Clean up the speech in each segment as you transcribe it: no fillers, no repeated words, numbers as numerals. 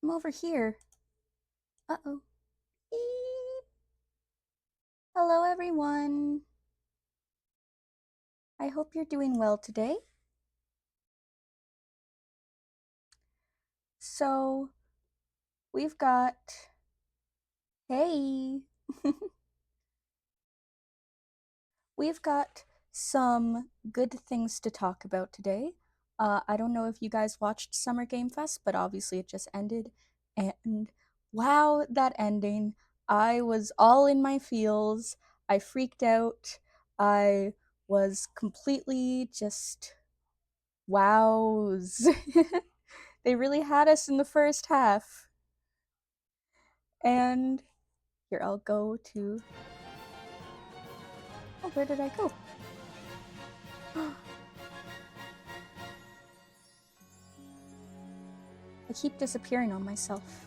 I'm over here. Uh-oh. Beep. Hello, everyone. I hope you're doing well today. So, we've got... Hey! We've got some good things to talk about today. I don't know if you guys watched Summer Game Fest, but obviously it just ended. And wow, that ending. I was all in my feels. I freaked out. I was completely just wows. They really had us in the first half. And here, I'll go to... Oh, where did I go? I keep disappearing on myself.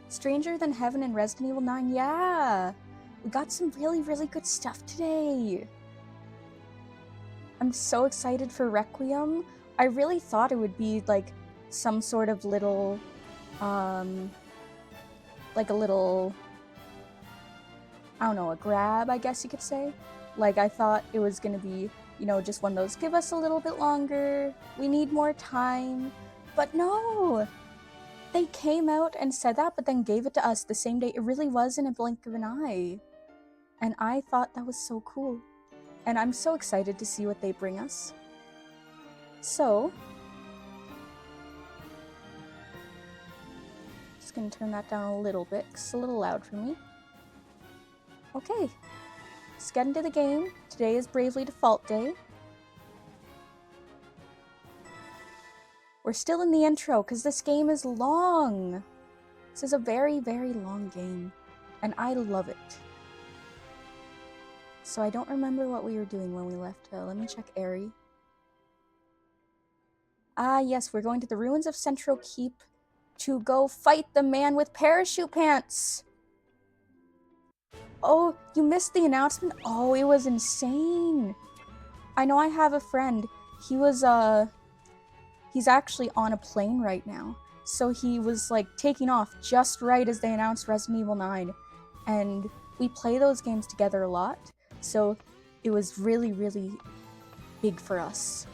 Stranger Than Heaven and Resident Evil 9, yeah! We got some really, really good stuff today! I'm so excited for Requiem. I really thought it would be like some sort of little, like a little, I don't know, a grab, I guess you could say. Like, I thought it was gonna be, you know, just one of those, give us a little bit longer, we need more time. But no! They came out and said that, but then gave it to us the same day. It really was in a blink of an eye. And I thought that was so cool. And I'm so excited to see what they bring us. So, just gonna turn that down a little bit, 'cause it's a little loud for me. Okay, let's get into the game. Today is Bravely Default Day. We're still in the intro, because this game is long. This is a very, very long game, and I love it. So I don't remember what we were doing when we left. Let me check Aerie. Ah, yes, we're going to the ruins of Central Keep to go fight the man with parachute pants. Oh, you missed the announcement? Oh, it was insane. I know I have a friend. He's actually on a plane right now. So he was like taking off just right as they announced Resident Evil 9. And we play those games together a lot. So it was really, really big for us.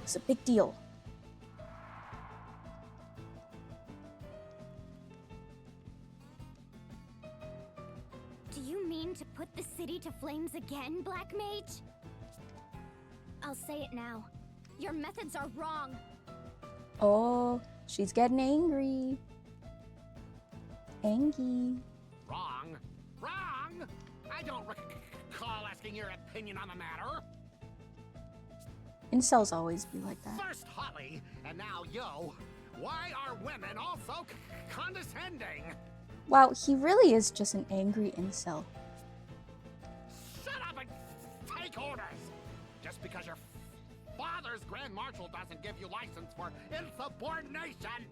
It's a big deal. Do you mean to put the city to flames again, Black Mage? I'll say it now. Your methods are wrong. Oh, she's getting angry. Angie. Wrong? Wrong? I don't recall asking your opinion on the matter. Incels always be like that. First Holly, and now Yo. Why are women all so condescending? Wow, he really is just an angry incel. Shut up and take orders! Just because your father's Grand Marshal doesn't give you license for insubordination!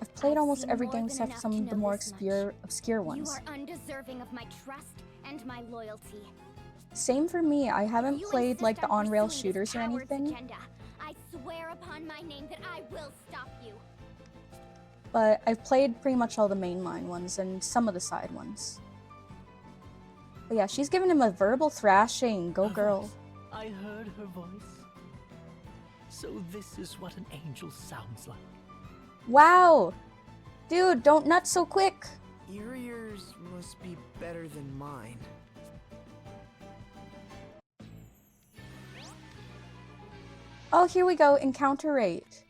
I've played almost seen every more game than except enough some to of the know more this much. obscure ones. You are undeserving of my trust and my loyalty. Same for me, I haven't You played insist like the on on-rail pursuing this shooters or coward's anything, agenda. I swear upon my name that I will stop you. but I've played pretty much all the mainline ones and some of the side ones. But yeah, she's giving him a verbal thrashing. Go Her girl. voice. I heard her voice. So this is what an angel sounds like. Wow! Dude, don't nut so quick! Your ears must be better than mine. Oh, here we go, encounter rate.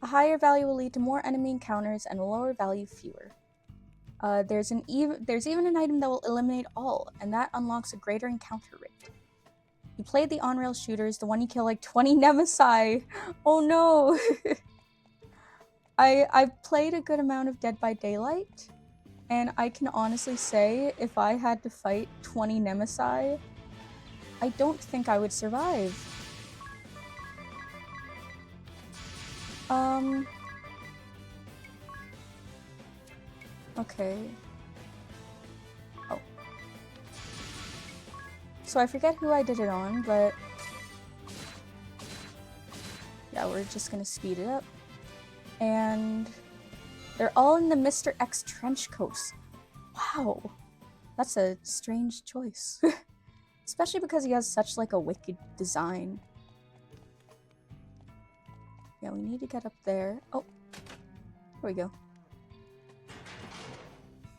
A higher value will lead to more enemy encounters and a lower value fewer. There's even an item that will eliminate all, and that unlocks a greater encounter rate. You played the on-rail shooters, the one you kill like 20 Nemesis. Oh no! I've played a good amount of Dead by Daylight, and I can honestly say if I had to fight 20 Nemesis, I don't think I would survive. Okay. Oh. So I forget who I did it on, but yeah, we're just gonna speed it up. And they're all in the Mr. X trench coats. Wow, that's a strange choice. Especially because he has such like a wicked design. Yeah, we need to get up there. Oh, there we go.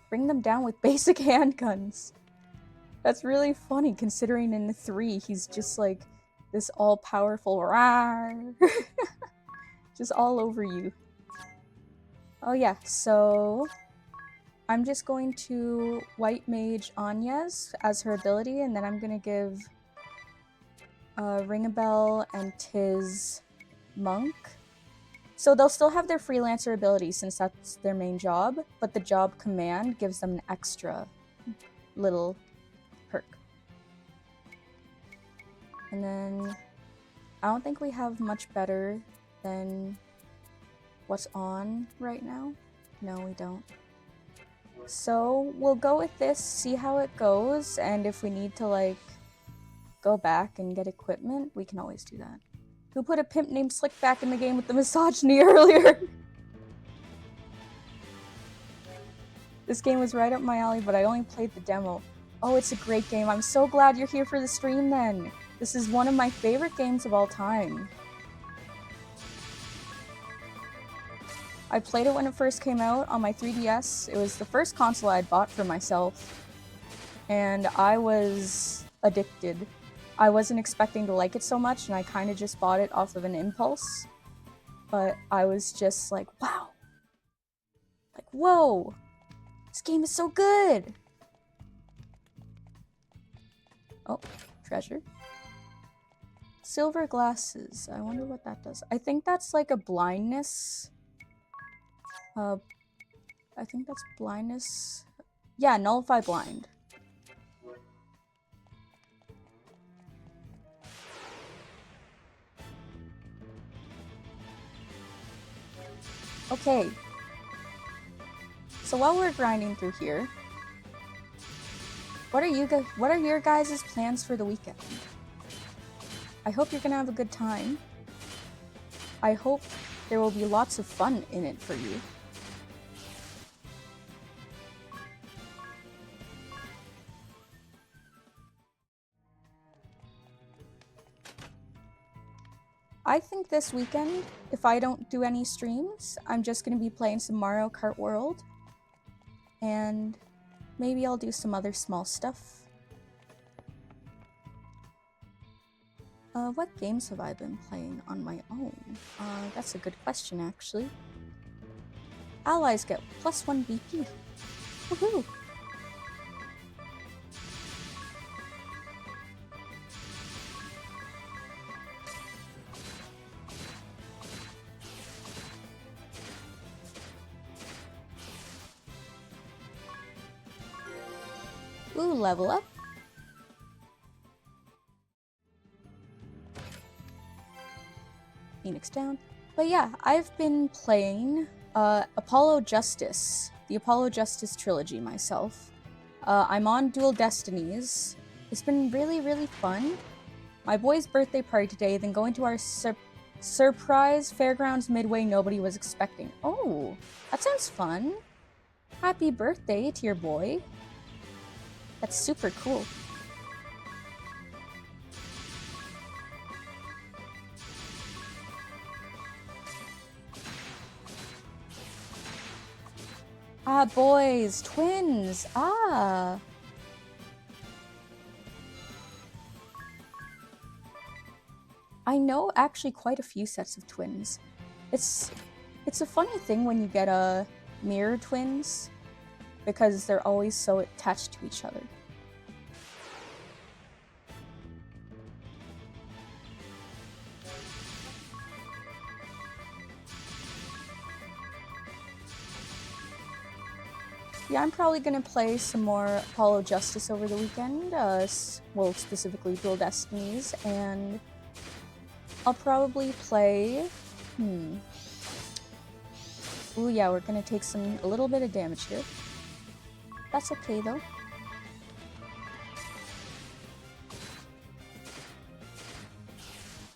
Bring them down with basic handguns. That's really funny considering in the 3 he's just like this all-powerful rawr. Just all over you. Oh yeah, so I'm just going to White Mage Anyas as her ability, and then I'm gonna give Ringabel and Tiz Monk. So they'll still have their freelancer ability since that's their main job, but the job command gives them an extra little perk. And then I don't think we have much better than what's on right now. No, we don't. So we'll go with this, see how it goes, and if we need to like go back and get equipment, we can always do that. Who put a pimp named Slickback in the game with the misogyny earlier? This game was right up my alley, but I only played the demo. Oh, it's a great game. I'm so glad you're here for the stream then. This is one of my favorite games of all time. I played it when it first came out on my 3DS. It was the first console I had bought for myself. And I was addicted. I wasn't expecting to like it so much, and I kind of just bought it off of an impulse. But I was just like, wow. Like, whoa. This game is so good. Oh, treasure. Silver glasses. I wonder what that does. I think that's like a blindness. I think that's blindness. Yeah, nullify blind. Okay. So while we're grinding through here, what are your guys' plans for the weekend? I hope you're gonna have a good time. I hope there will be lots of fun in it for you. I think this weekend, if I don't do any streams, I'm just gonna be playing some Mario Kart World. And maybe I'll do some other small stuff. What games have I been playing on my own? That's a good question, actually. Allies get +1 BP. Woohoo! Ooh, level up. Phoenix down. But yeah, I've been playing Apollo Justice, the Apollo Justice trilogy myself. I'm on Dual Destinies. It's been really, really fun. My boy's birthday party today, then going to our surprise Fairgrounds Midway nobody was expecting. Oh, that sounds fun. Happy birthday to your boy. That's super cool. Ah, boys, twins. Ah. I know actually quite a few sets of twins. It's a funny thing when you get mirror twins because they're always so attached to each other. Yeah, I'm probably gonna play some more Apollo Justice over the weekend, well, specifically Dual Destinies, and I'll probably play, Ooh, yeah, we're gonna take a little bit of damage here. That's okay, though.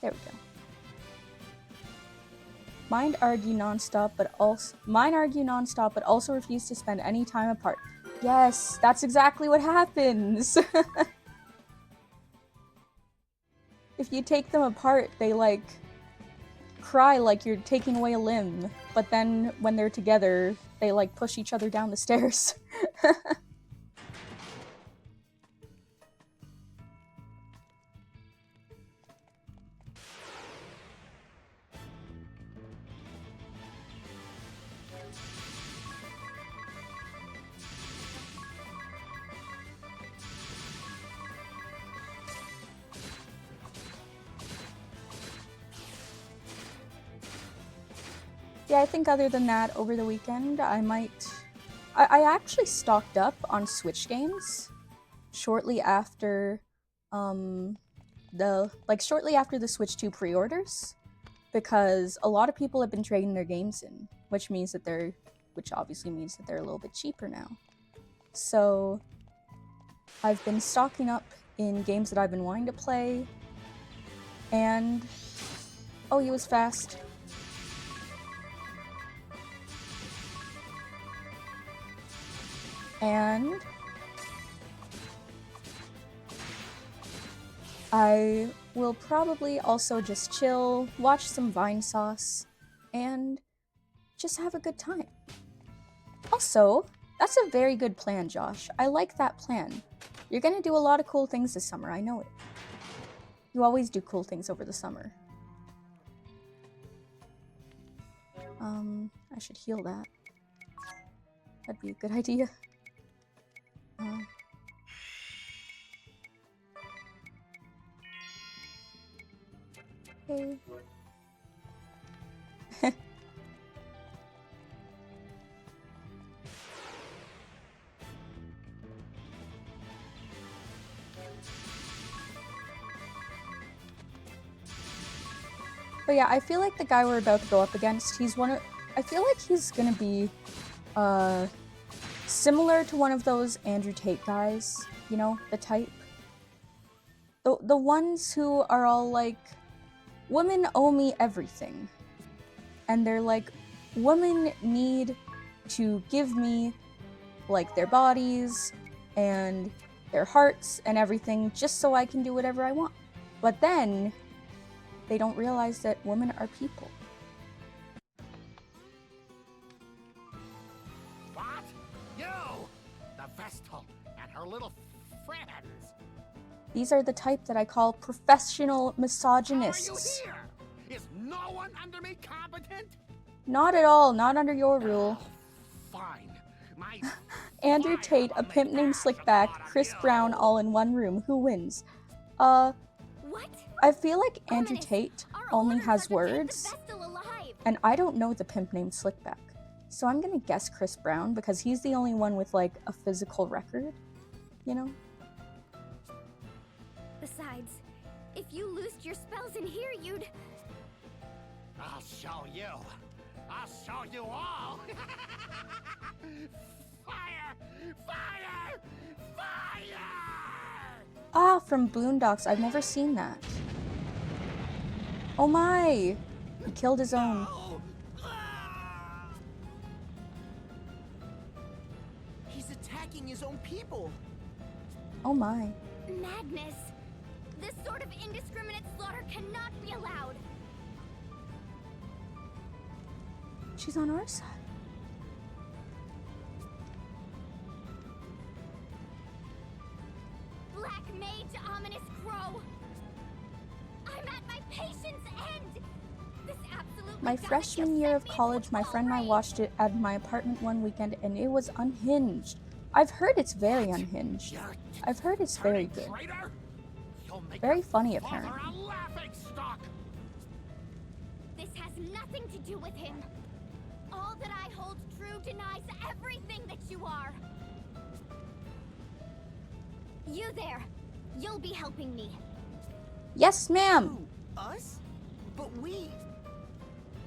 There we go. Mine argue nonstop, but also refuse to spend any time apart. Yes, that's exactly what happens. If you take them apart, they like cry like you're taking away a limb, but then when they're together, they like push each other down the stairs. Yeah, I think other than that, over the weekend, I actually stocked up on Switch games shortly after, shortly after the Switch 2 pre-orders, because a lot of people have been trading their games in, which obviously means that they're a little bit cheaper now. So, I've been stocking up in games that I've been wanting to play, and... Oh, he was fast. And I will probably also just chill, watch some Vinesauce, and just have a good time. Also, that's a very good plan, Josh. I like that plan. You're gonna do a lot of cool things this summer, I know it. You always do cool things over the summer. I should heal that. That'd be a good idea. Okay. But yeah, I feel like the guy we're about to go up against, I feel like he's gonna be, similar to one of those Andrew Tate guys, you know, the type. The ones who are all like, women owe me everything. And they're like, women need to give me, like, their bodies and their hearts and everything just so I can do whatever I want. But then, they don't realize that women are people. What? You! The Vestal and her little friends. These are the type that I call professional misogynists. How are you here? Is no one under me competent? Not at all, not under your rule. Fine. My Andrew Tate, a pimp named Slickback, Chris Brown all in one room. Who wins? What? I feel like Andrew Ominous. Tate Our only orders has are to keep the words, Vestal alive. and I don't know the pimp named Slickback. So I'm gonna guess Chris Brown because he's the only one with like a physical record, you know? Besides, if you loosed your spells in here, you'd... I'll show you. I'll show you all. Fire! Fire! Fire! Ah, from Boondocks. I've never seen that. Oh my! He killed his own. Oh. Ah. He's attacking his own people. Oh my. Madness! This sort of indiscriminate slaughter cannot be allowed! She's on our side. Black Mage, Ominous Crow! I'm at my patience end! This absolutely My doesn't freshman just year set of me college, my full friend and I range. watched it at my apartment one weekend, and it was unhinged. I've heard it's very unhinged. You're I've heard it's very good. traitor? You'll make Very your funny, father apparently. a laughingstock. This has nothing to do with him. All that I hold true denies everything that you are. You there. You'll be helping me. Yes, ma'am! Who? Us? But we...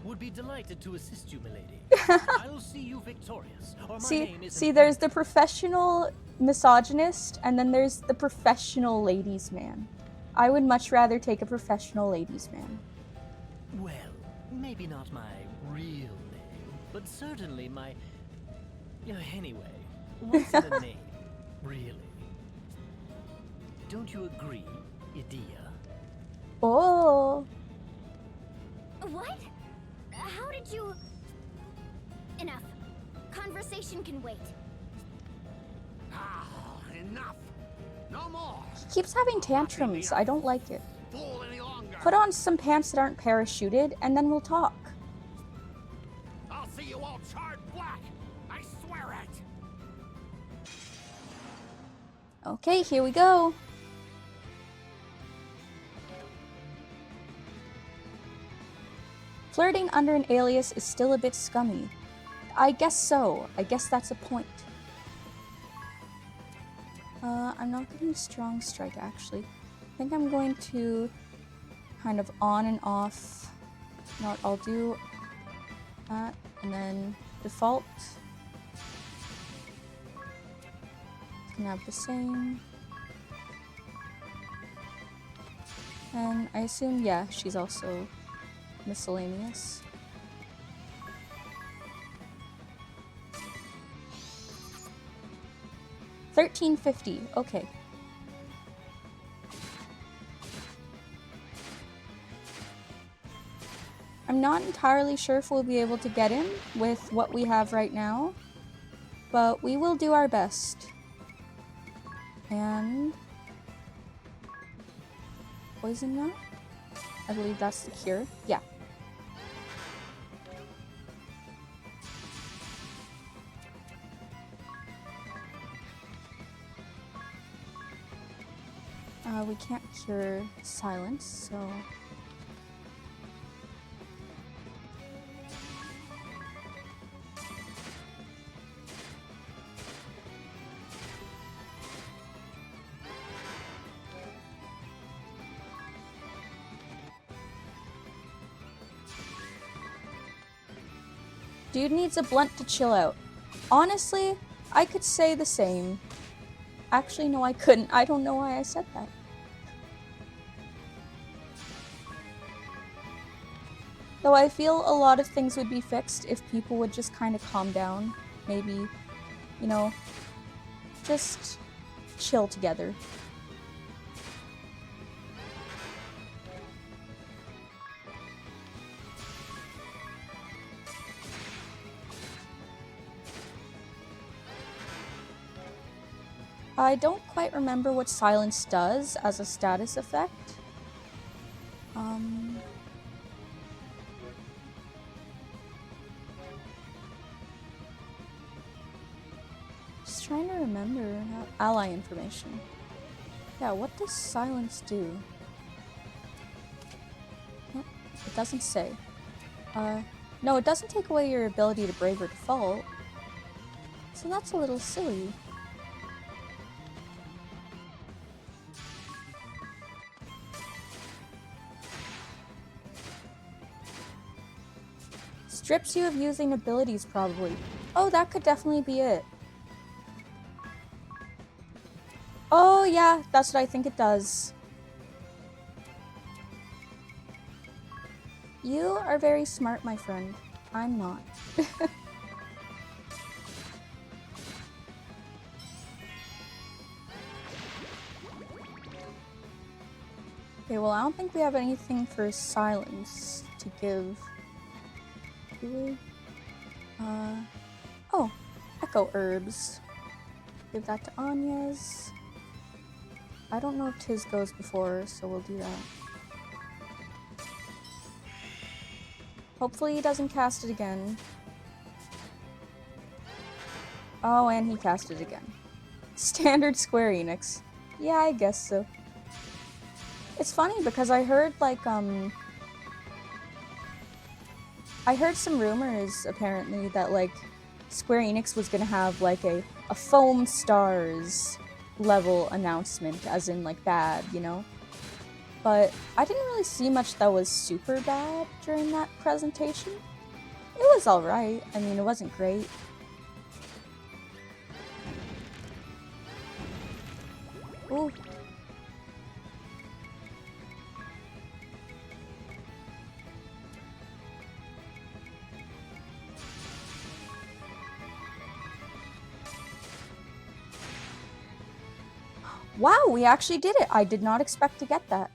Would be delighted to assist you, milady. I'll see you victorious, or my See, name isn't see, there's the professional misogynist, and then there's the professional ladies' man. I would much rather take a professional ladies' man. Well, maybe not my real name, but certainly my... Anyway, what's the name, really? Don't you agree, Edea? Oh, What? How did you... Enough. Conversation can wait. Ah, enough. No more. he keeps having tantrums. I don't like it. Fool any longer. Put on some pants that aren't parachuted, and then we'll talk. I'll see you all charred black. I swear it. Okay, here we go. Flirting under an alias is still a bit scummy. I guess so. I guess that's a point. I'm not going to use Strong Strike, actually. I think I'm going to kind of on and off. No, I'll do that, and then default. Can have the same. And I assume, yeah, she's also miscellaneous. $13.50. Okay. I'm not entirely sure if we'll be able to get him with what we have right now, but we will do our best. And poison that? I believe that's the cure. Yeah. We can't cure silence, so... Dude needs a blunt to chill out. Honestly, I could say the same. Actually, no, I couldn't. I don't know why I said that. Though I feel a lot of things would be fixed if people would just kind of calm down. Maybe, you know, just chill together. I don't quite remember what silence does as a status effect. Just trying to remember ally information. Yeah, what does silence do? It doesn't say. No, it doesn't take away your ability to brave or default. So that's a little silly. Strips you of using abilities, probably. Oh, that could definitely be it. Oh, yeah, that's what I think it does. You are very smart, my friend. I'm not. Okay, well, I don't think we have anything for silence to give. Do we? Oh, Echo Herbs. Give that to Anya's. I don't know if Tiz goes before, so we'll do that. Hopefully he doesn't cast it again. Oh, and he cast it again. Standard Square Enix. Yeah, I guess so. It's funny because I heard, like, I heard some rumors, apparently, that, like, Square Enix was gonna have, like, a Foam Stars level announcement, as in, like, bad, you know? But I didn't really see much that was super bad during that presentation. It was alright. I mean, it wasn't great. Ooh. Wow, we actually did it. I did not expect to get that.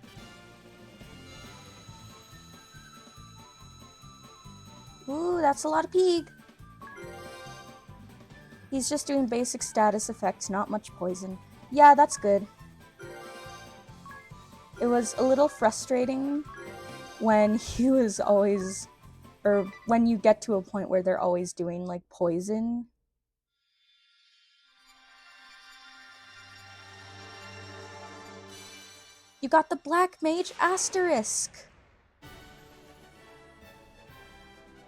Ooh, that's a lot of Peeg. He's just doing basic status effects, not much poison. Yeah, that's good. It was a little frustrating when he was always, or when you get to a point where they're always doing like poison. You got the Black Mage Asterisk.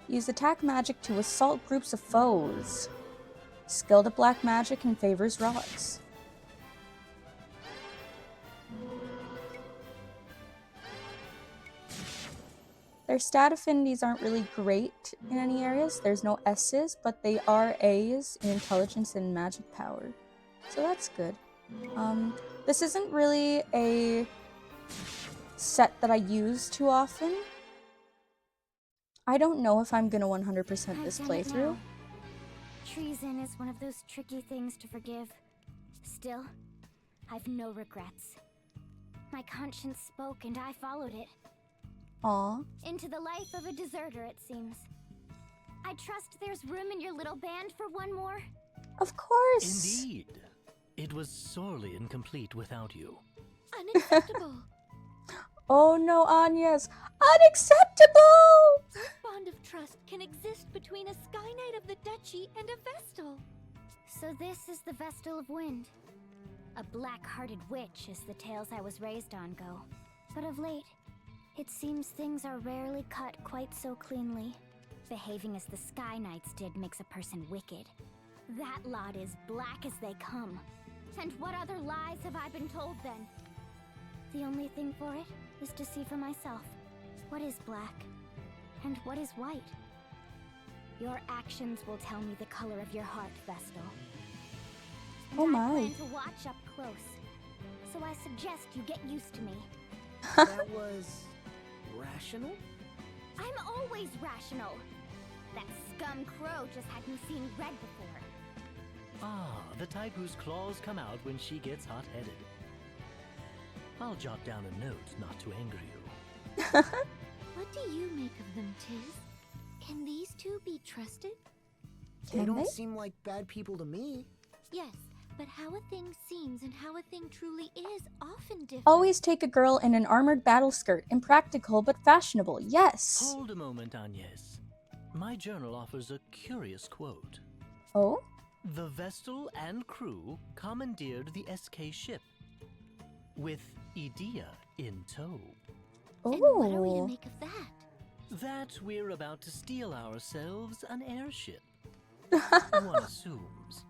Use attack magic to assault groups of foes. Skilled at black magic and favors rocks. Their stat affinities aren't really great in any areas. There's no S's, but they are A's in intelligence and magic power. So that's good. This isn't really a set that I use too often. I don't know if I'm gonna 100% this I've done it playthrough. now. Treason is one of those tricky things to forgive. Still, I've no regrets. My conscience spoke and I followed it. Aw. Into the life of a deserter, it seems. I trust there's room in your little band for one more? Of course! Indeed. It was sorely incomplete without you. Unacceptable. Oh no, Anya's unacceptable! Bond of trust can exist between a Sky Knight of the Duchy and a Vestal. So this is the Vestal of Wind. A black-hearted witch, as the tales I was raised on go. But of late, it seems things are rarely cut quite so cleanly. Behaving as the Sky Knights did makes a person wicked. That lot is black as they come. And what other lies have I been told then? The only thing for it is to see for myself. What is black? And what is white? Your actions will tell me the color of your heart, Vestal. And Oh I my. plan to watch up close. So I suggest you get used to me. That was rational? I'm always rational. That scum crow just had me seeing red before. Ah, the type whose claws come out when she gets hot-headed. I'll jot down a note not to anger you. What do you make of them, Tiz? Can these two be trusted? They Can don't they? seem like bad people to me. Yes, but how a thing seems and how a thing truly is often different. Always take a girl in an armored battle skirt. Impractical but fashionable. Yes. Hold a moment, Agnes. My journal offers a curious quote. Oh? The Vestal and crew commandeered the SK ship, with Edea in tow. And what are we to Oh. make of that? That we're about to steal ourselves an airship. One assumes.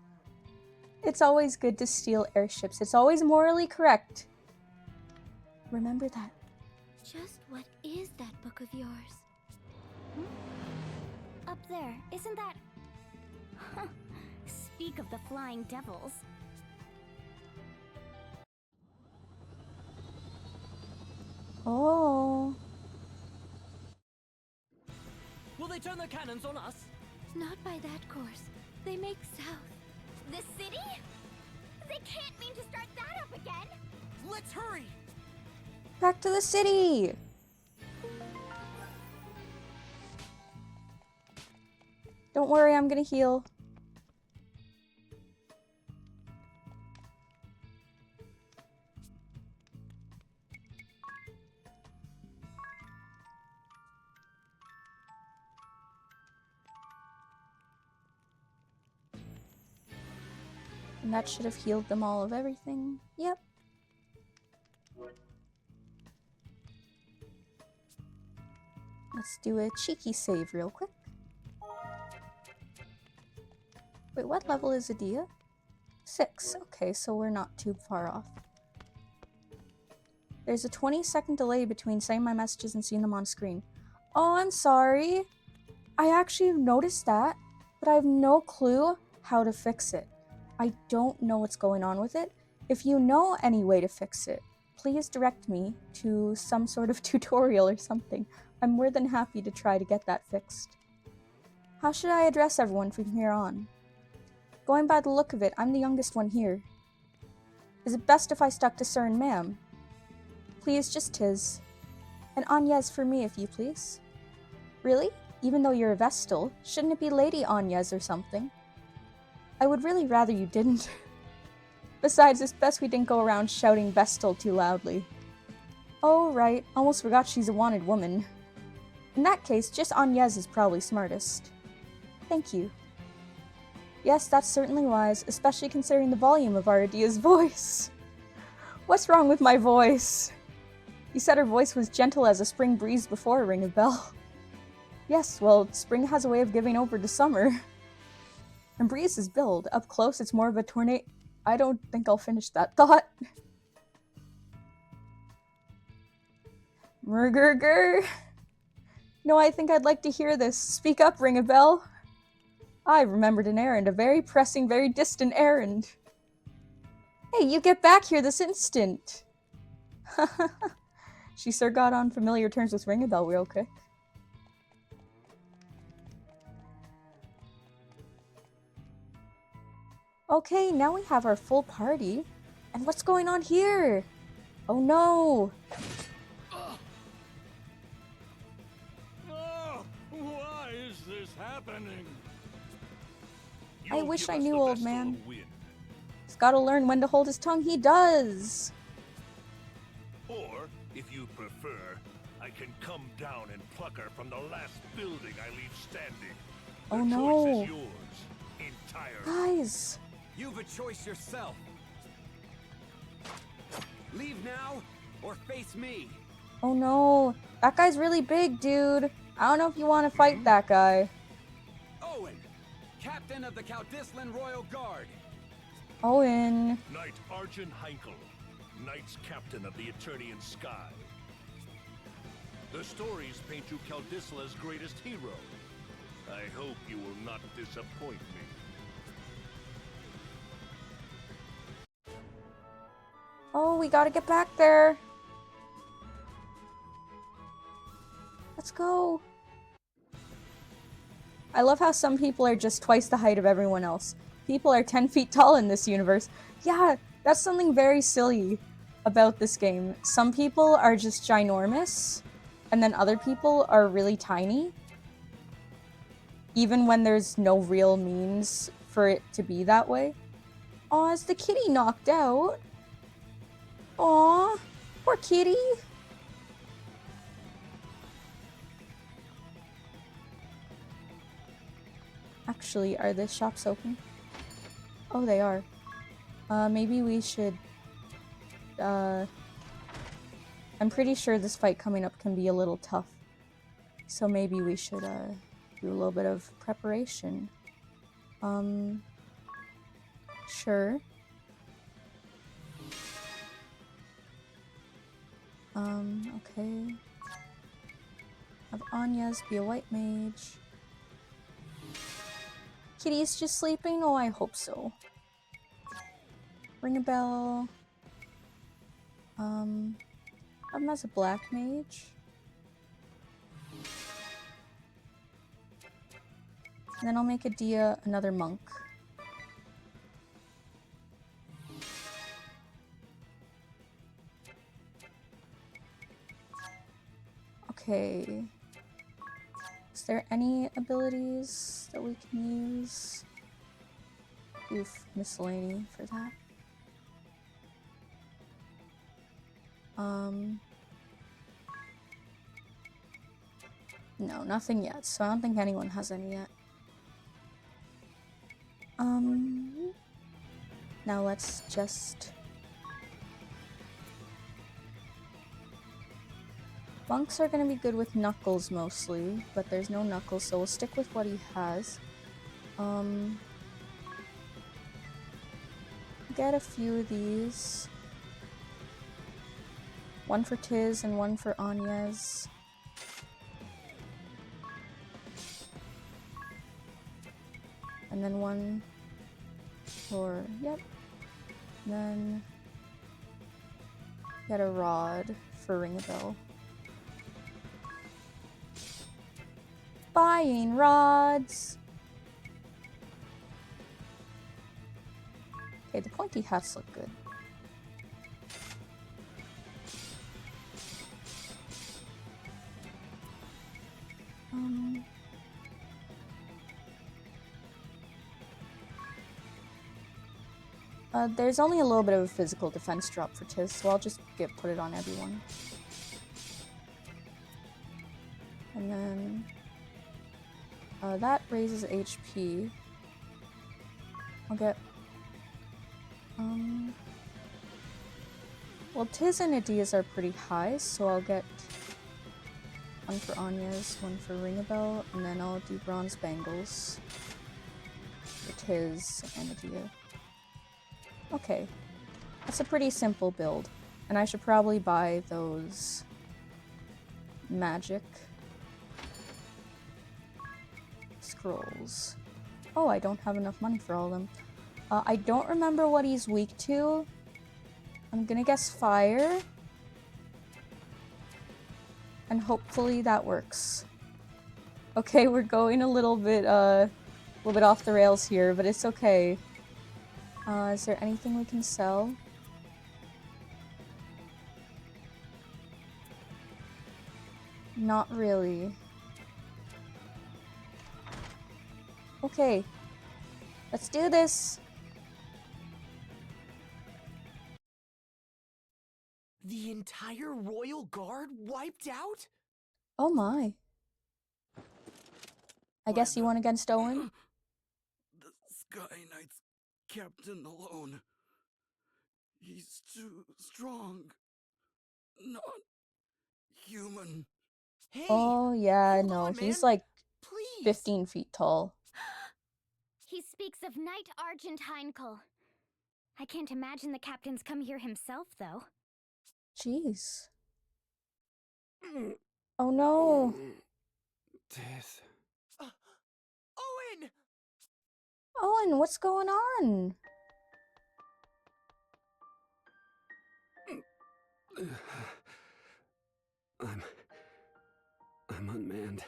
It's always good to steal airships. It's always morally correct. Remember that. Just what is that book of yours? Up there, isn't that... Huh. Speak of the flying devils. Oh. Will they turn their cannons on us? Not by that course. They make south. The city? They can't mean to start that up again! Let's hurry! Back to the city. Don't worry, I'm gonna heal. And that should have healed them all of everything. Yep. Let's do a cheeky save real quick. Wait, what level is Edea? 6. Okay, so we're not too far off. There's a 20-second delay between saying my messages and seeing them on screen. Oh, I'm sorry. I actually noticed that, but I have no clue how to fix it. I don't know what's going on with it. If you know any way to fix it, please direct me to some sort of tutorial or something. I'm more than happy to try to get that fixed. How should I address everyone from here on? Going by the look of it, I'm the youngest one here. Is it best if I stuck to sir and ma'am? Please, just tis. And Agnes for me, if you please. Really? Even though you're a Vestal, shouldn't it be Lady Agnes or something? I would really rather you didn't. Besides, it's best we didn't go around shouting Vestal too loudly. Oh, right. Almost forgot she's a wanted woman. In that case, just Agnes is probably smartest. Thank you. Yes, that's certainly wise, especially considering the volume of Aradia's voice. What's wrong with my voice? You said her voice was gentle as a spring breeze before a ring of bell. Yes, well, spring has a way of giving over to summer. And breezes build. Up close, it's more of a tornado. I don't think I'll finish that thought. Murgurgur. No, I think I'd like to hear this. Speak up, Ring a Bell. I remembered an errand, a very pressing, very distant errand. Hey, you get back here this instant. She sure got on familiar terms with Ring a Bell real quick. Okay, now we have our full party. And what's going on here? Oh no! Oh, why is this happening? I wish I knew, old man. He's gotta learn when to hold his tongue. He does! Or, if you prefer, I can come down and pluck her from the last building I leave standing. Oh The no! choice is yours, entirely. Guys! You've a choice yourself. Leave now, or face me. Oh no! That guy's really big, dude! I don't know if you want to fight that guy. Owen, captain of the Caldislan Royal Guard. Owen. Knight Arjun Heinkel, Knights Captain of the Eternian Sky. The stories paint you Caldisla's greatest hero. I hope you will not disappoint me. Oh, we gotta get back there. Let's go. I love how some people are just twice the height of everyone else. People are 10 feet tall in this universe. Yeah, that's something very silly about this game. Some people are just ginormous, and then other people are really tiny. Even when there's no real means for it to be that way. Aw, is the kitty knocked out? Aw, poor kitty. Actually, are the shops open? Oh, they are. Maybe we should... I'm pretty sure this fight coming up can be a little tough. So maybe we should, do a little bit of preparation. Sure. Okay. Have Agnes be a white mage. Kitty's just sleeping? Oh, I hope so. Ring a bell. Have him as a black mage. And then I'll make Adia another monk. Okay. Is there any abilities that we can use? Do miscellany for that. No, nothing yet, so I don't think anyone has any yet. Now let's just... Monks are gonna be good with Knuckles mostly, but there's no Knuckles, so we'll stick with what he has. Get a few of these. One for Tiz and one for Agnes. And then one for, yep. Then get a rod for Ring a Bell. Buying rods! Okay, the pointy hats look good. There's only a little bit of a physical defense drop for Tiz, so I'll just put it on everyone. And then that raises HP. I'll get well, Tiz and Adia's are pretty high, so I'll get one for Anya's, one for Ringabel, and then I'll do bronze bangles for Tiz and Adia. Okay, that's a pretty simple build, and I should probably buy those magic scrolls. Oh, I don't have enough money for all of them. I don't remember what he's weak to. I'm gonna guess fire. And hopefully that works. Okay, we're going a little bit off the rails here, but it's okay. Is there anything we can sell? Not really. Okay. Let's do this. The entire royal guard wiped out? Oh my. I guess you won against Owen? The Sky Knight's captain alone. He's too strong. Not human. Hey! Oh yeah, hold no, on, he's man. like Please! 15 feet tall. He speaks of Knight Argent Heinkel. I can't imagine the captain's come here himself, though. Jeez. Oh no. Death. Owen! Owen, what's going on? I'm unmanned.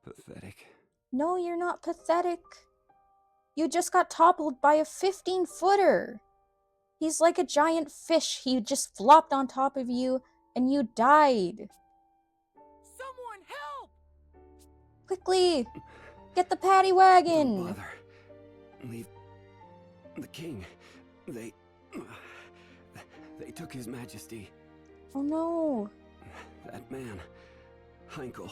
Pathetic. No, you're not pathetic. You just got toppled by a 15-footer. He's like a giant fish. He just flopped on top of you and you died. Someone help! Quickly! Get the paddy wagon! Don't bother. Leave the king. They took his majesty. Oh no. That man, Heinkel.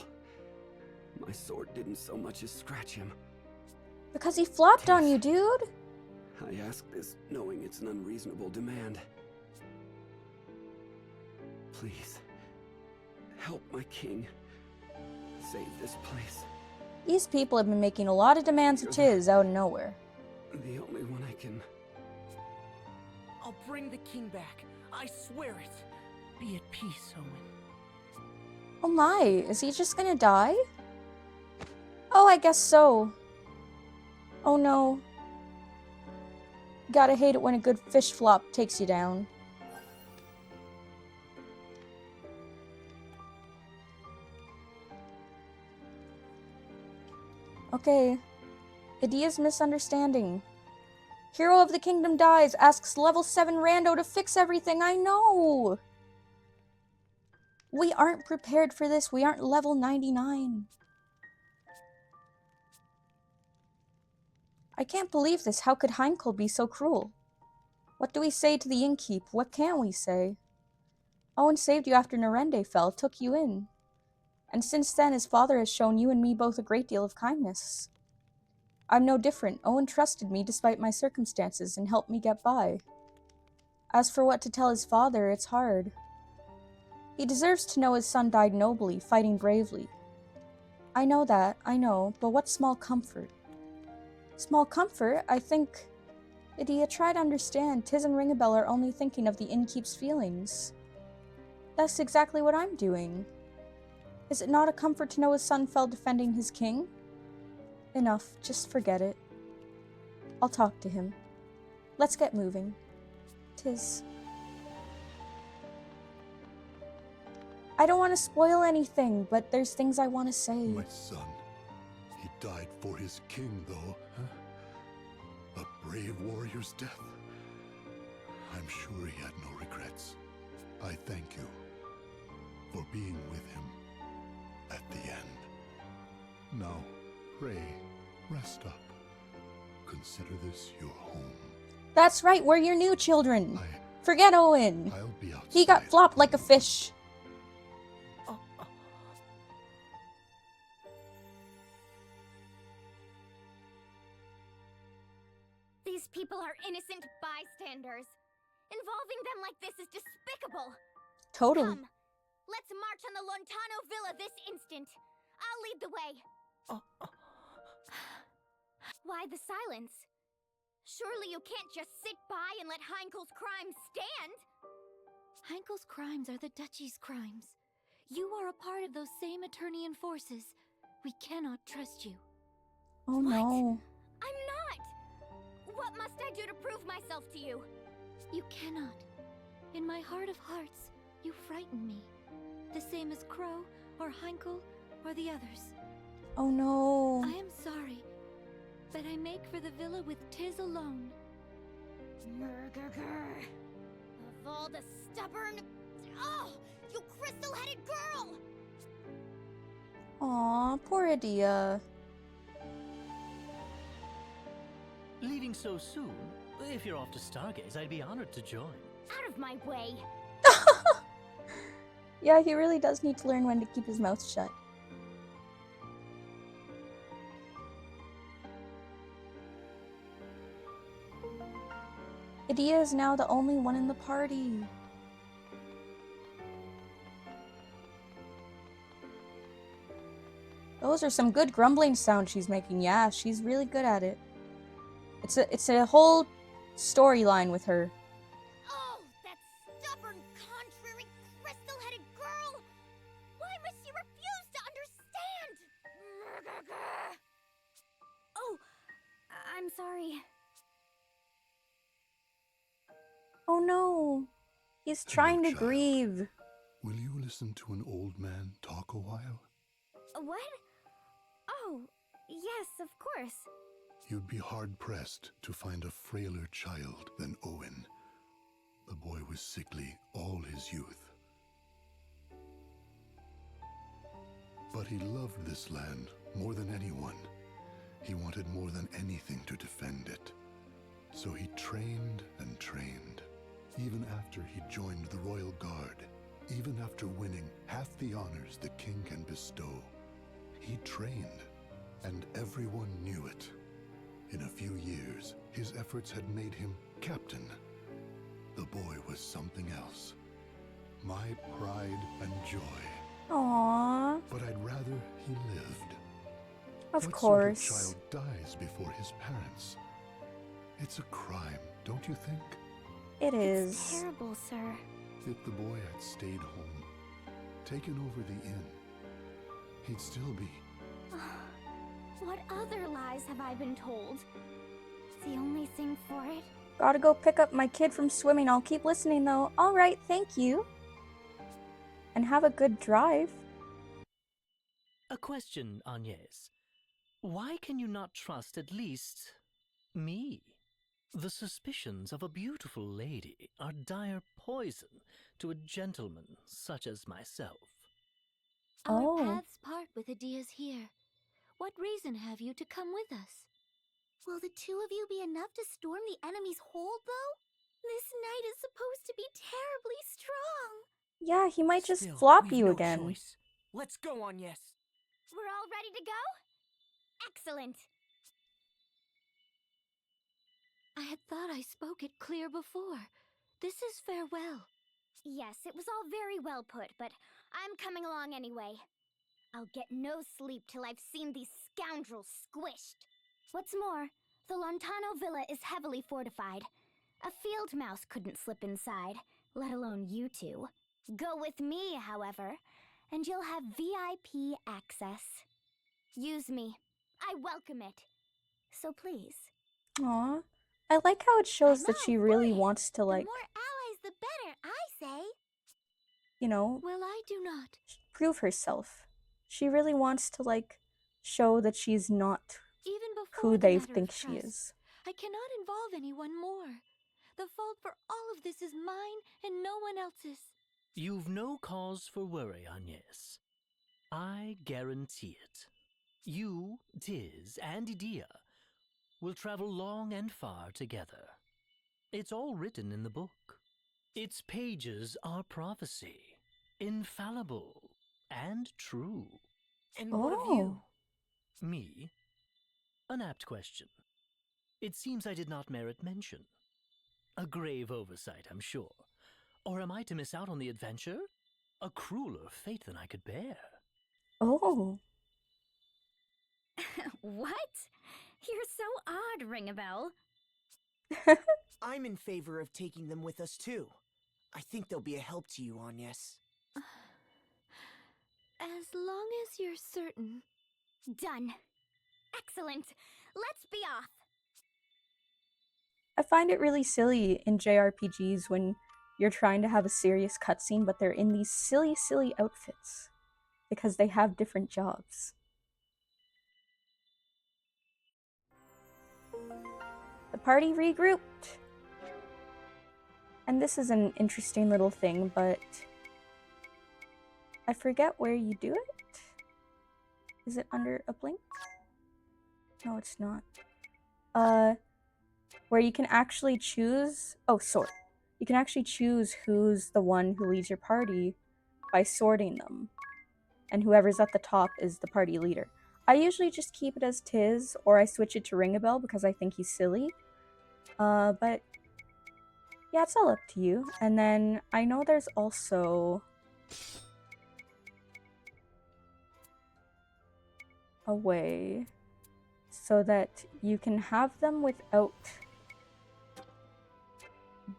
My sword didn't so much as scratch him. Because he flopped on Tiz. you, dude. I ask this knowing it's an unreasonable demand. Please, help my king. Save this place. These people have been making a lot of demands of Tiz out of nowhere. The only one I can... I'll bring the king back. I swear it. Be at peace, Owen. Oh my, is he just gonna die? Oh, I guess so. Oh no. Gotta hate it when a good fish flop takes you down. Okay. Adia's misunderstanding. Hero of the Kingdom dies, asks level 7 rando to fix everything. I know! We aren't prepared for this. We aren't level 99. I can't believe this. How could Heinkel be so cruel? What do we say to the innkeep? What can we say? Owen saved you after Narende fell, took you in. And since then, his father has shown you and me both a great deal of kindness. I'm no different. Owen trusted me despite my circumstances and helped me get by. As for what to tell his father, it's hard. He deserves to know his son died nobly, fighting bravely. I know that, I know, but what small comfort? Small comfort? I think... Idia, try to understand. Tiz and Ringabel are only thinking of the innkeep's feelings. That's exactly what I'm doing. Is it not a comfort to know his son fell defending his king? Enough, just forget it. I'll talk to him. Let's get moving. Tiz. I don't want to spoil anything, but there's things I want to say. My son. He died for his king, though, huh? A brave warrior's death. I'm sure he had no regrets. I thank you for being with him at the end. Now, pray, rest up. Consider this your home. That's right, we're your new children. Forget Owen. I'll be outside. He got flopped like a fish. These people are innocent bystanders. Involving them like this is despicable. Totally. Come, let's march on the Lontano Villa this instant. I'll lead the way. Why the silence? Surely you can't just sit by and let Heinkel's crimes stand. Heinkel's crimes are the Duchy's crimes. You are a part of those same Eternian forces. We cannot trust you. Oh no. I'm not! What must I do to prove myself to you? You cannot. In my heart of hearts, you frighten me. The same as Crow, or Heinkel, or the others. Oh no. I am sorry, but I make for the villa with Tiz alone. Murgurgur. Of all the stubborn... Oh! You crystal-headed girl! Aw, poor Adia. Leaving so soon? If you're off to Stargaze, I'd be honored to join. Out of my way! Yeah, he really does need to learn when to keep his mouth shut. Adia is now the only one in the party. Those are some good grumbling sounds she's making. Yeah, she's really good at it. It's a whole storyline with her. Oh, that stubborn, contrary, crystal-headed girl! Why must she refuse to understand? Murgurgur. Oh, I'm sorry. Oh no. He's trying to child. grieve. Will you listen to an old man talk a while? What? Oh, yes, of course. You'd be hard-pressed to find a frailer child than Owen. The boy was sickly all his youth. But he loved this land more than anyone. He wanted more than anything to defend it. So he trained and trained. Even after he joined the Royal Guard, even after winning half the honors the king can bestow, he trained, and everyone knew it. In a few years, his efforts had made him captain. The boy was something else. My pride and joy. Aww. But I'd rather he lived. Of What course. sort of child dies before his parents? It's a crime, don't you think? It It's is. terrible, sir. If the boy had stayed home, taken over the inn, he'd still be... What other lies have I been told? The only thing for it? Gotta go pick up my kid from swimming. I'll keep listening though. Alright, thank you. And have a good drive. A question, Agnes. Why can you not trust at least me? The suspicions of a beautiful lady are dire poison to a gentleman such as myself. Oh. Our paths part with Adia's here. What reason have you to come with us? Will the two of you be enough to storm the enemy's hold, though? This knight is supposed to be terribly strong. Yeah, he might just Still, flop we've you no again. choice. Let's go, Agnes. We're all ready to go? Excellent. I had thought I spoke it clear before. This is farewell. Yes, it was all very well put, but I'm coming along anyway. I'll get no sleep till I've seen these scoundrels squished. What's more, the Lontano Villa is heavily fortified. A field mouse couldn't slip inside, let alone you two. Go with me, however, and you'll have VIP access. Use me. I welcome it. So please. Aw. I like how it shows I'm that all she for really it. wants to, The like, more allies, the better, I say. you know, Well, I do not. prove herself. She really wants to, like, show that she's not Even before who the they matter of think she trust, is. I cannot involve anyone more. The fault for all of this is mine and no one else's. You've no cause for worry, Agnes. I guarantee it. You, Tiz, and Idia will travel long and far together. It's all written in the book. Its pages are prophecy, infallible and true. And what of you? Me? An apt question. It seems I did not merit mention. A grave oversight, I'm sure. Or am I to miss out on the adventure? A crueler fate than I could bear. Oh. What? You're so odd, Ring-a-Bell. I'm in favor of taking them with us too. I think they'll be a help to you, Agnes. As long as you're certain. Done. Excellent. Let's be off. I find it really silly in JRPGs when you're trying to have a serious cutscene, but they're in these silly, silly outfits because they have different jobs. The party regrouped. And this is an interesting little thing, but I forget where you do it. Is it under a blink? No, it's not. Where you can actually choose... Oh, sort. You can actually choose who's the one who leads your party by sorting them. And whoever's at the top is the party leader. I usually just keep it as Tiz, or I switch it to Ring-a-Bell because I think he's silly. But yeah, it's all up to you. And then I know there's also a way so that you can have them without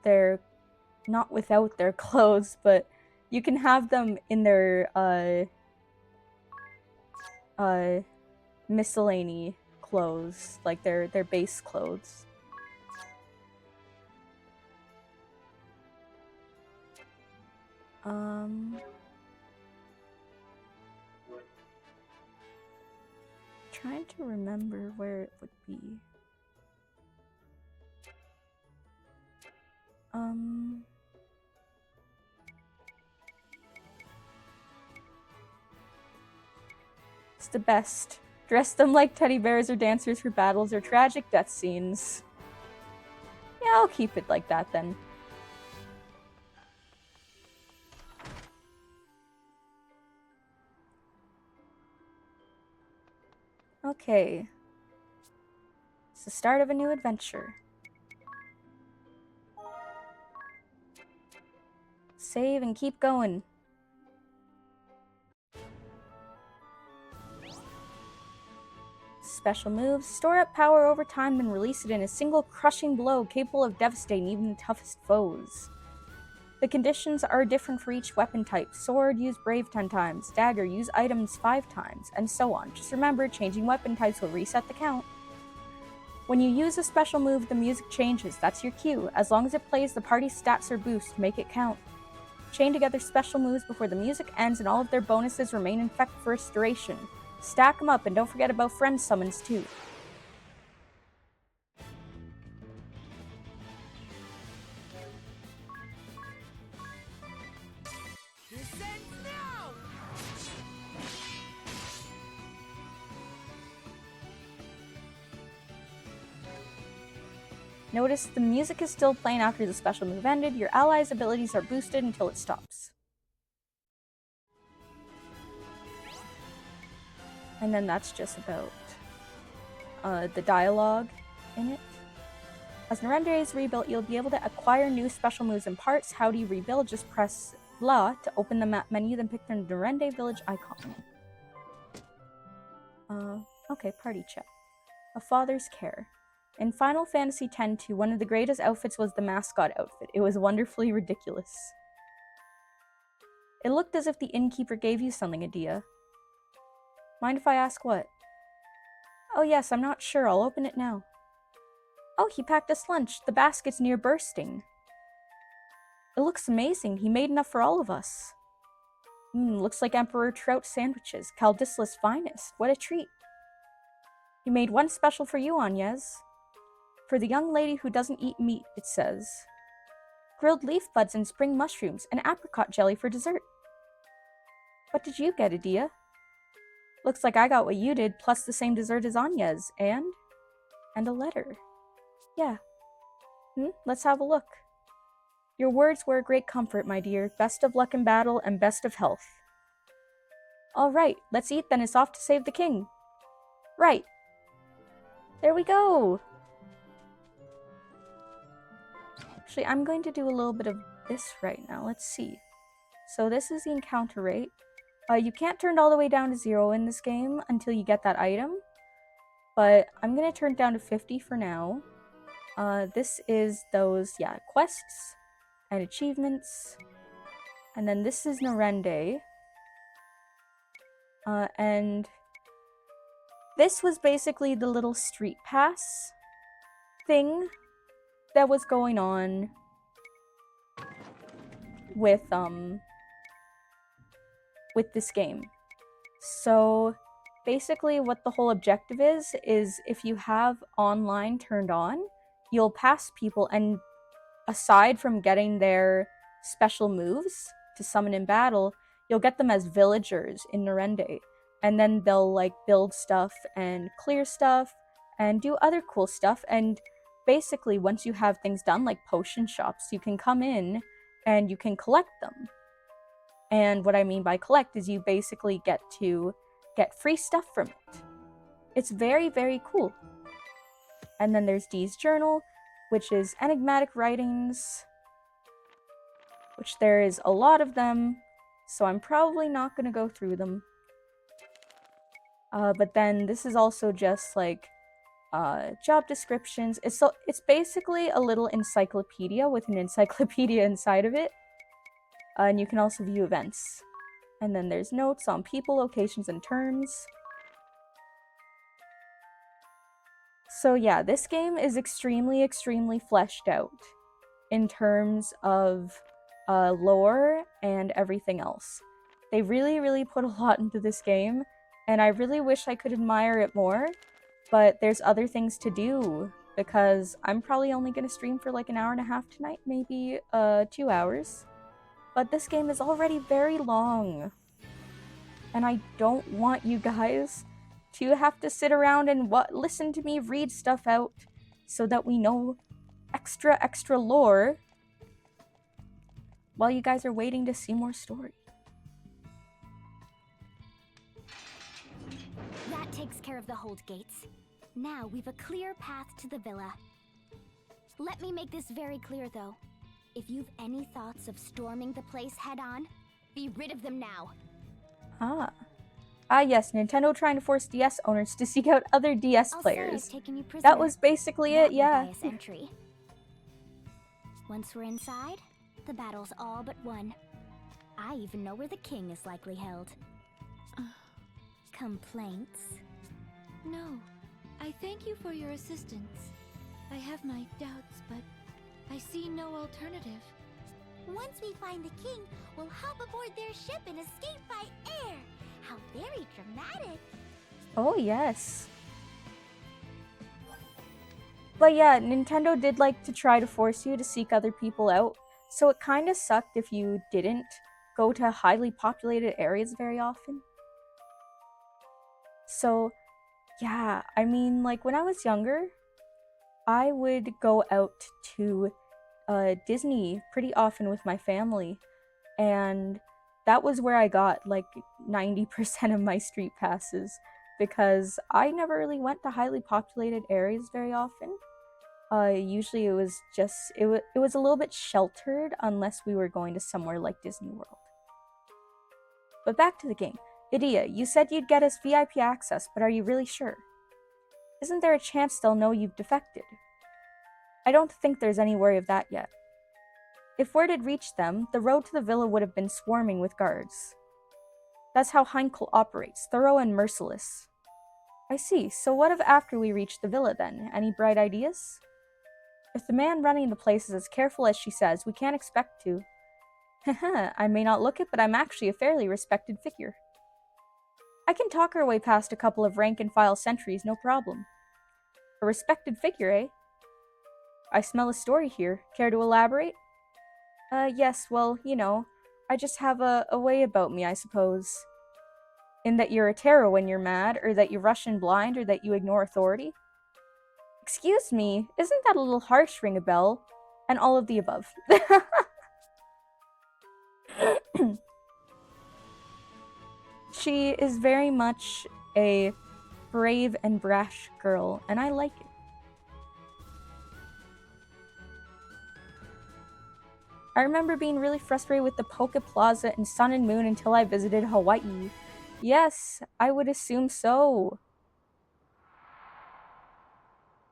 their, not without their clothes, but you can have them in their miscellany clothes, like their base clothes. Trying to remember where it would be. It's the best. Dress them like teddy bears or dancers for battles or tragic death scenes. Yeah, I'll keep it like that then. Okay. It's the start of a new adventure. Save and keep going. Special moves. Store up power over time, then release it in a single crushing blow capable of devastating even the toughest foes. The conditions are different for each weapon type. Sword, use Brave 10 times. Dagger, use items 5 times, and so on. Just remember, changing weapon types will reset the count. When you use a special move, the music changes. That's your cue. As long as it plays, the party's stats are boost. Make it count. Chain together special moves before the music ends, and all of their bonuses remain in effect for its duration. Stack them up, and don't forget about friend summons too. Notice the music is still playing after the special move ended. Your allies' abilities are boosted until it stops. And then that's just about the dialogue in it. As Narendra is rebuilt, you'll be able to acquire new special moves and parts. How do you rebuild? Just press LA to open the map menu, then pick the Narendra village icon. Okay, party check. A father's care. In Final Fantasy X-2, one of the greatest outfits was the mascot outfit. It was wonderfully ridiculous. It looked as if the innkeeper gave you something, Adia. Mind if I ask what? Oh yes, I'm not sure. I'll open it now. Oh, he packed us lunch. The basket's near bursting. It looks amazing. He made enough for all of us. Looks like Emperor Trout sandwiches. Caldisla's finest. What a treat. He made one special for you, Agnes. For the young lady who doesn't eat meat, it says. Grilled leaf buds and spring mushrooms, and apricot jelly for dessert. What did you get, Adia? Looks like I got what you did, plus the same dessert as Agnes, and? And a letter. Yeah. Let's have a look. Your words were a great comfort, my dear. Best of luck in battle and best of health. All right, let's eat then. It's off to save the king. Right. There we go. Actually, I'm going to do a little bit of this right now. Let's see. So this is the encounter rate. You can't turn it all the way down to 0 in this game until you get that item. But I'm going to turn it down to 50 for now. This is those, quests and achievements. And then this is Norende. And this was basically the little street pass thing that was going on with this game. So basically what the whole objective is if you have online turned on, you'll pass people, and aside from getting their special moves to summon in battle, you'll get them as villagers in Norende. And then they'll like build stuff and clear stuff and do other cool stuff. And basically once you have things done like potion shops, you can come in and you can collect them. And what I mean by collect is you basically get to get free stuff from it. It's very, very cool. And then there's Dee's Journal, which is enigmatic writings, which there is a lot of them, so I'm probably not going to go through them. But then this is also just like job descriptions. It's basically a little encyclopedia with an encyclopedia inside of it. And you can also view events. And then there's notes on people, locations, and terms. So yeah, this game is extremely, extremely fleshed out in terms of lore and everything else. They really, really put a lot into this game, and I really wish I could admire it more, but there's other things to do, because I'm probably only going to stream for like an hour and a half tonight, maybe 2 hours. But this game is already very long, and I don't want you guys to have to sit around and listen to me read stuff out so that we know extra lore while you guys are waiting to see more story. That takes care of the hold gates. Now we've a clear path to the villa. Let me make this very clear though. If you've any thoughts of storming the place head on, be rid of them now. Yes, Nintendo trying to force DS owners to seek out other DS players. Taken you prisoner. That was basically it, yeah. Entry. Once we're inside, the battle's all but won. I even know where the king is likely held. Complaints? No. I thank you for your assistance. I have my doubts, but I see no alternative. Once we find the king, we'll hop aboard their ship and escape by air. How very dramatic. Oh, yes. But yeah, Nintendo did like to try to force you to seek other people out, so it kind of sucked if you didn't go to highly populated areas very often. So, yeah, I mean, like when I was younger, I would go out to Disney pretty often with my family, and that was where I got like 90% of my street passes, because I never really went to highly populated areas very often. Usually it was a little bit sheltered unless we were going to somewhere like Disney World. But back to the game. Idia, you said you'd get us VIP access, but are you really sure? Isn't there a chance they'll know you've defected? I don't think there's any worry of that yet. If word had reached them, the road to the villa would have been swarming with guards. That's how Heinkel operates, thorough and merciless. I see, so what if after we reach the villa then? Any bright ideas? If the man running the place is as careful as she says, we can't expect to. Haha, I may not look it, but I'm actually a fairly respected figure. I can talk our way past a couple of rank-and-file sentries, no problem. A respected figure, eh? I smell a story here. Care to elaborate? Yes, well, you know, I just have a way about me, I suppose. In that you're a terror when you're mad, or that you rush in blind, or that you ignore authority. Excuse me, isn't that a little harsh, ring a bell? And all of the above. She is very much a brave and brash girl, and I like it. I remember being really frustrated with the Poke Plaza and Sun and Moon until I visited Hawaii. Yes, I would assume so.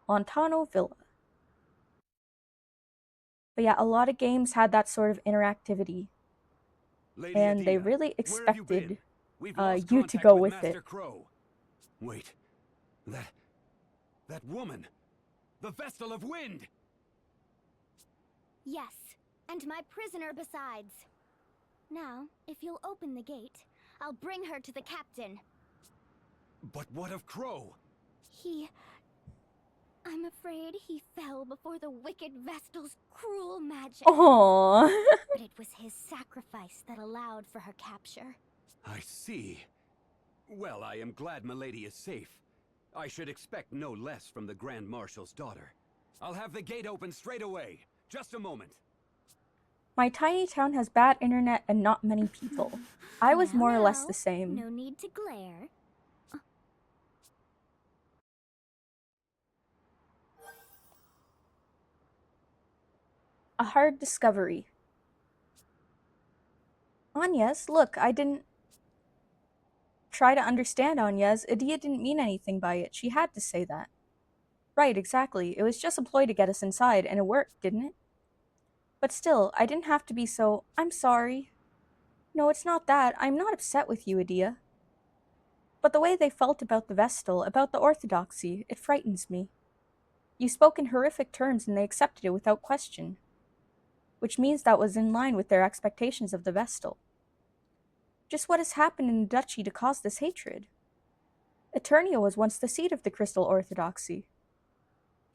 Montano Villa. But yeah, a lot of games had that sort of interactivity. Lady And they Adia, really where have you expected been? We've lost you to contact go with with Master it. Crow. Wait, that woman, the Vestal of Wind. Yes, and my prisoner besides. Now, if you'll open the gate, I'll bring her to the captain. But what of Crow? I'm afraid he fell before the wicked Vestal's cruel magic. Aww. But it was his sacrifice that allowed for her capture. I see. Well, I am glad Milady is safe. I should expect no less from the Grand Marshal's daughter. I'll have the gate open straight away. Just a moment. My tiny town has bad internet and not many people. I was more or less the same. No need to glare. A hard discovery. Agnes, look, I didn't try to understand Agnes. Adia didn't mean anything by it. She had to say that. Right, exactly. It was just a ploy to get us inside, and it worked, didn't it? But still, I didn't have to be so... I'm sorry. No, it's not that. I'm not upset with you, Adia. But the way they felt about the Vestal, about the Orthodoxy, it frightens me. You spoke in horrific terms and they accepted it without question. Which means that was in line with their expectations of the Vestal. Just what has happened in the Duchy to cause this hatred? Eternia was once the seat of the Crystal Orthodoxy.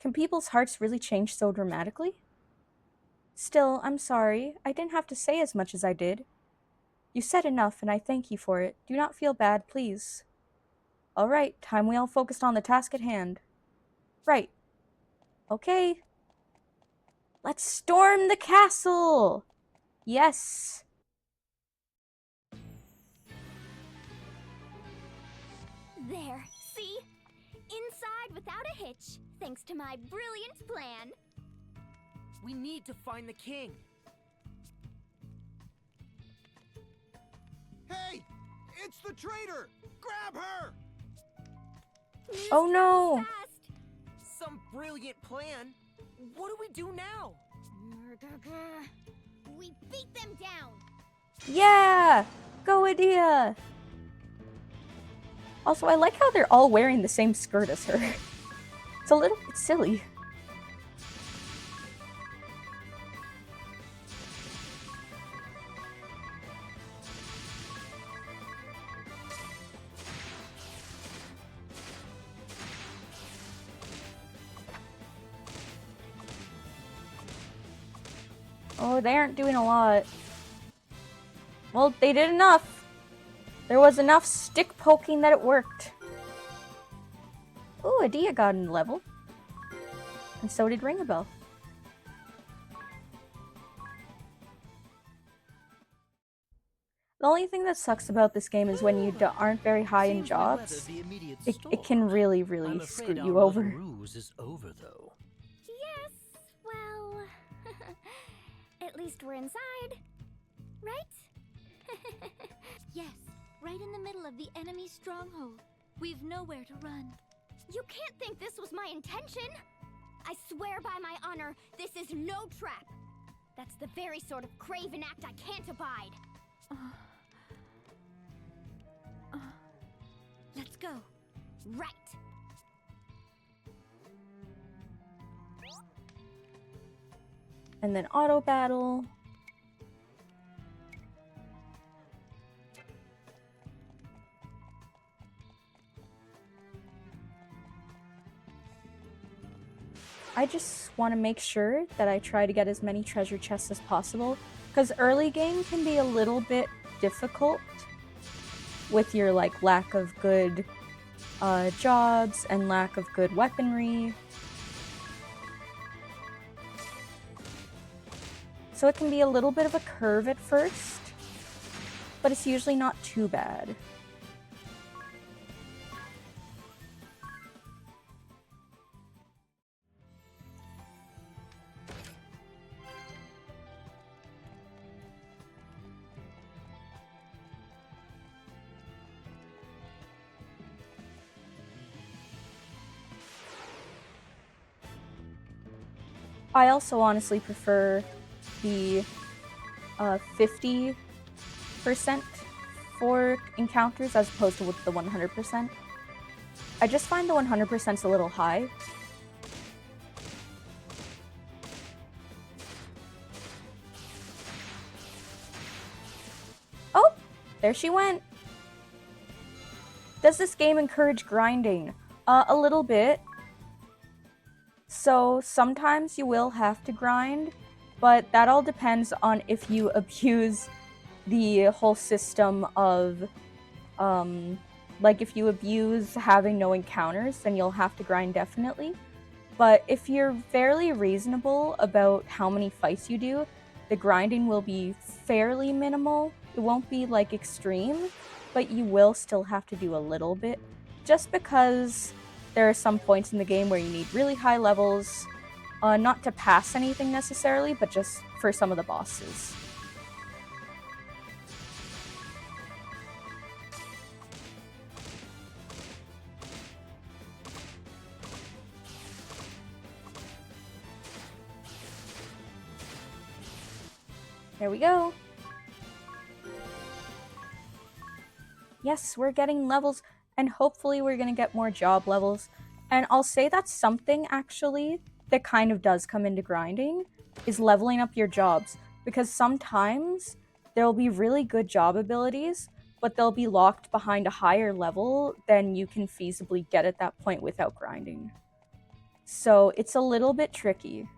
Can people's hearts really change so dramatically? Still, I'm sorry. I didn't have to say as much as I did. You said enough, and I thank you for it. Do not feel bad, please. Alright, time we all focused on the task at hand. Right. Okay. Let's storm the castle! Yes! There, see? Inside without a hitch, thanks to my brilliant plan. We need to find the king. Hey! It's the traitor! Grab her! Oh no! Fast. Some brilliant plan. What do we do now? We beat them down. Yeah! Go Adia! Also, I like how they're all wearing the same skirt as her. It's a little bit silly. Oh, they aren't doing a lot. Well, they did enough. There was enough stick poking that it worked. Ooh, Adia got a level. And so did Ringabel. The only thing that sucks about this game is when you aren't very high in Seems we weathered jobs, the immediate it can storm. really, I'm really afraid screw our you little over. ruse is over, though. Yes, well, at least we're inside, right? Yes, right in the middle of the enemy's stronghold. We've nowhere to run. You can't think this was my intention. I swear by my honor, this is no trap. That's the very sort of craven act I can't abide. Let's go. Right. And then auto battle. I just want to make sure that I try to get as many treasure chests as possible, because early game can be a little bit difficult with your lack of good jobs and lack of good weaponry. So it can be a little bit of a curve at first, but it's usually not too bad. I also honestly prefer the 50% for encounters as opposed to with the 100%. I just find the 100% a little high. Oh, there she went. Does this game encourage grinding? A little bit. So sometimes you will have to grind, but that all depends on if you abuse the whole system of, like if you abuse having no encounters, then you'll have to grind definitely. But if you're fairly reasonable about how many fights you do, the grinding will be fairly minimal. It won't be like extreme, but you will still have to do a little bit, just because there are some points in the game where you need really high levels, not to pass anything necessarily, but just for some of the bosses. There we go. Yes, we're getting levels, and hopefully we're going to get more job levels. And I'll say that's something, actually, that kind of does come into grinding, is leveling up your jobs. Because sometimes there'll be really good job abilities, but they'll be locked behind a higher level than you can feasibly get at that point without grinding. So it's a little bit tricky.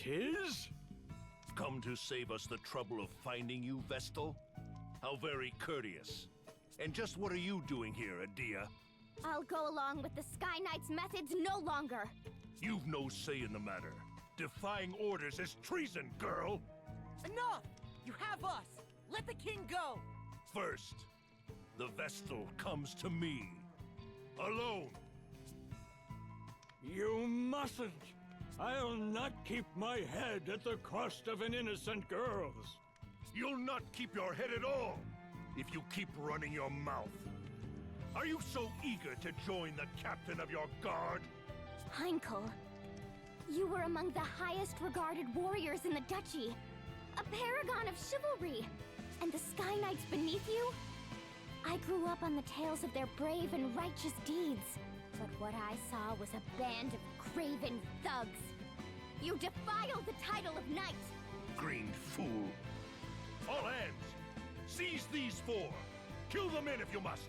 'Tis? Come to save us the trouble of finding you, Vestal? How very courteous. And just what are you doing here, Adia? I'll go along with the Sky Knight's methods no longer. You've no say in the matter. Defying orders is treason, girl! Enough! You have us! Let the king go! First, the Vestal comes to me. Alone. You mustn't! I'll not keep my head at the cost of an innocent girl's. You'll not keep your head at all if you keep running your mouth. Are you so eager to join the captain of your guard? Heinkel, you were among the highest regarded warriors in the duchy. A paragon of chivalry. And the Sky Knights beneath you? I grew up on the tales of their brave and righteous deeds. But what I saw was a band of craven thugs. You defiled the title of knight! Green fool. All hands! Seize these four! Kill the men if you must!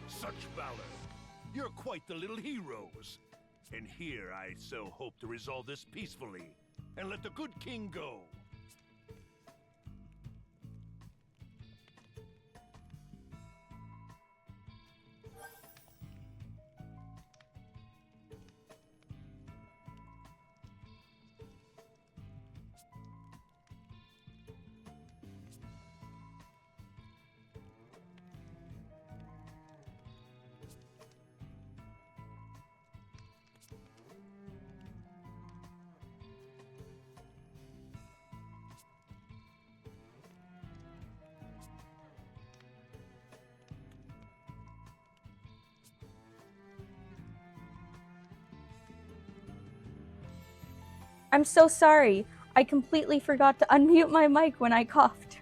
Such valor. You're quite the little heroes. And here I so hope to resolve this peacefully, and let the good king go. I'm so sorry. I completely forgot to unmute my mic when I coughed.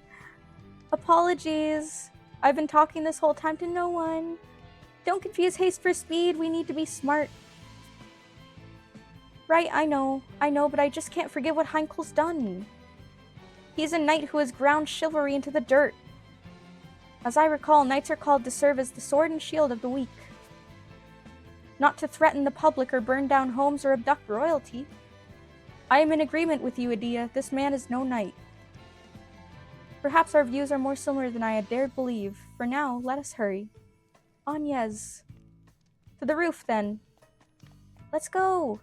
Apologies. I've been talking this whole time to no one. Don't confuse haste for speed. We need to be smart. Right, I know, but I just can't forget what Heinkel's done. He's a knight who has ground chivalry into the dirt. As I recall, knights are called to serve as the sword and shield of the weak. Not to threaten the public or burn down homes or abduct royalty. I am in agreement with you, Adia. This man is no knight. Perhaps our views are more similar than I had dared believe. For now, let us hurry. Agnes. To the roof, then. Let's go!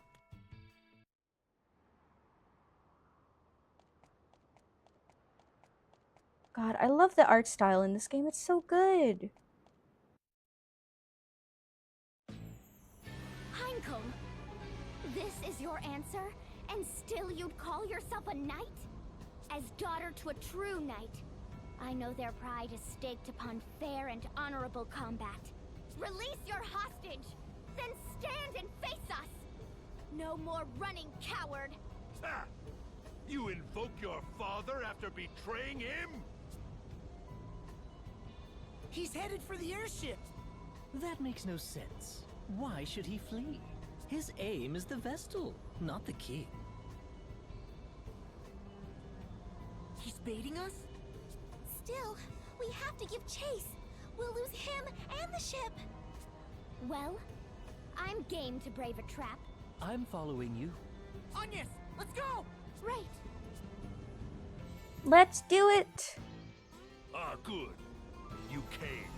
God, I love the art style in this game. It's so good. Heinkel! This is your answer? And still you'd call yourself a knight? As daughter to a true knight, I know their pride is staked upon fair and honorable combat. Release your hostage! Then stand and face us! No more running, coward! Ha! You invoke your father after betraying him? He's headed for the airship! That makes no sense. Why should he flee? His aim is the Vestal, not the king. He's baiting us? Still, we have to give chase. We'll lose him and the ship. Well, I'm game to brave a trap. I'm following you. Agnes, let's go! Right. Let's do it! Ah, good. You came.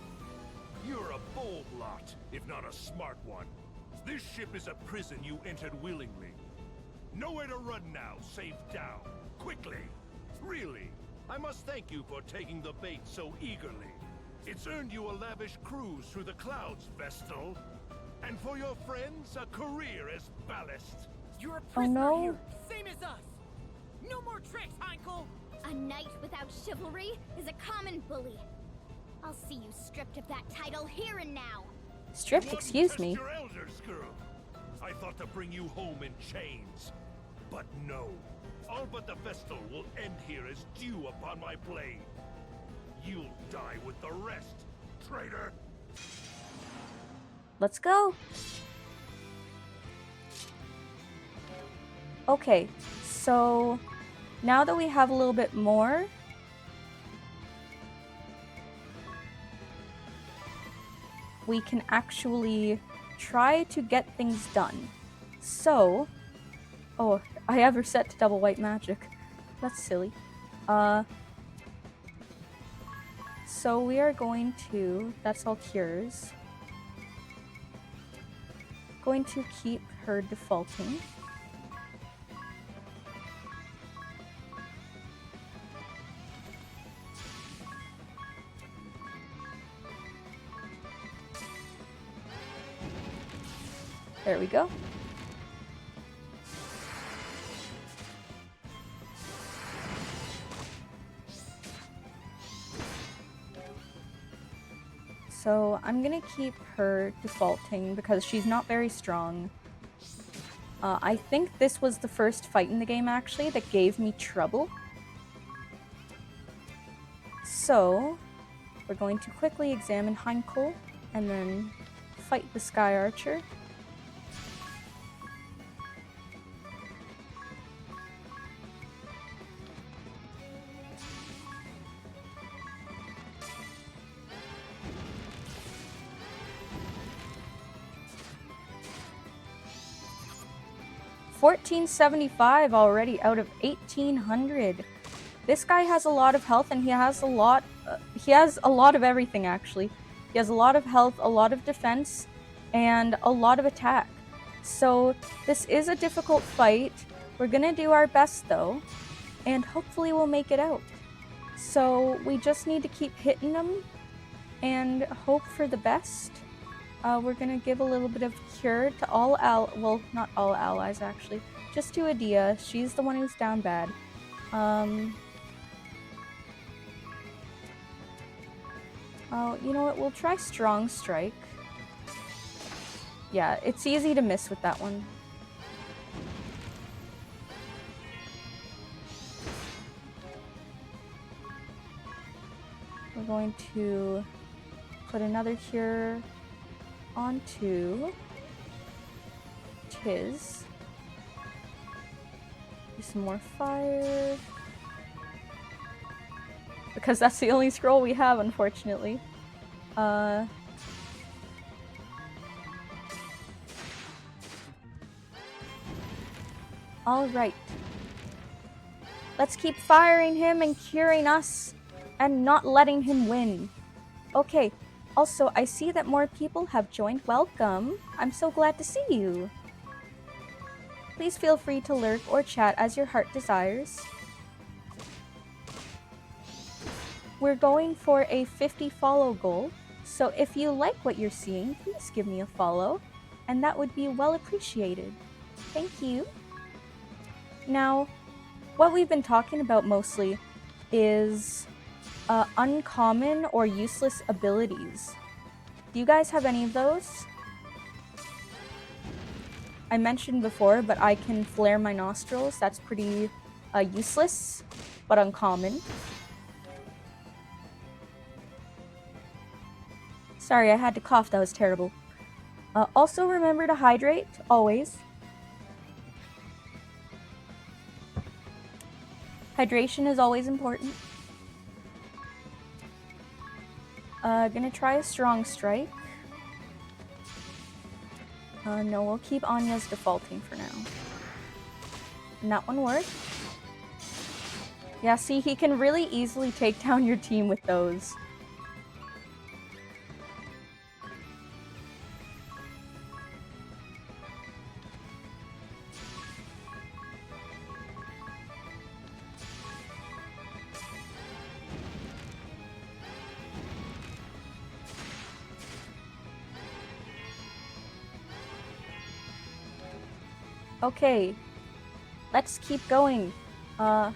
You're a bold lot, if not a smart one. This ship is a prison you entered willingly. Nowhere to run now, save down. Quickly! Really, I must thank you for taking the bait so eagerly. It's earned you a lavish cruise through the clouds, Vestal. And for your friends, a career as ballast. You're a Oh prisoner no. here, same as us. No more tricks, Heinkel. A knight without chivalry is a common bully. I'll see you stripped of that title here and now. Stripped, You excuse wouldn't me. test your elders, girl. I thought to bring you home in chains. But no. All but the Vestal will end here as dew upon my blade. You'll die with the rest, traitor. Let's go. Okay, so now that we have a little bit more, we can actually try to get things done. So, oh, I have her set to double white magic. That's silly. So we are going to, that's all cures. Going to keep her defaulting. There we go. So I'm gonna keep her defaulting because she's not very strong. I think this was the first fight in the game actually that gave me trouble. So we're going to quickly examine Heinkel and then fight the Sky Archer. $1475 already out of 1800. This guy has a lot of health and he has a lot of everything actually. He has a lot of health, a lot of defense, and a lot of attack. So this is a difficult fight. We're gonna do our best though, and hopefully we'll make it out. So we just need to keep hitting them and hope for the best. We're gonna give a little bit of cure to all well, not all allies actually, just to Adia. She's the one who's down bad. Oh, you know what? We'll try Strong Strike. Yeah, it's easy to miss with that one. We're going to put another cure onto Tiz. Do some more fire. Because that's the only scroll we have, unfortunately. Alright. Let's keep firing him and curing us and not letting him win. Okay. Also, I see that more people have joined. Welcome. I'm so glad to see you. Please feel free to lurk or chat as your heart desires. We're going for a 50 follow goal, so if you like what you're seeing, please give me a follow, and that would be well appreciated. Thank you. Now, what we've been talking about mostly is uncommon or useless abilities. Do you guys have any of those? I mentioned before, but I can flare my nostrils. That's pretty useless, but uncommon. Sorry, I had to cough. That was terrible. Also, remember to hydrate, always. Hydration is always important. Gonna try a Strong Strike. No, we'll keep Anya's defaulting for now. And that one worked. Yeah, see, he can really easily take down your team with those. Okay. Let's keep going. That's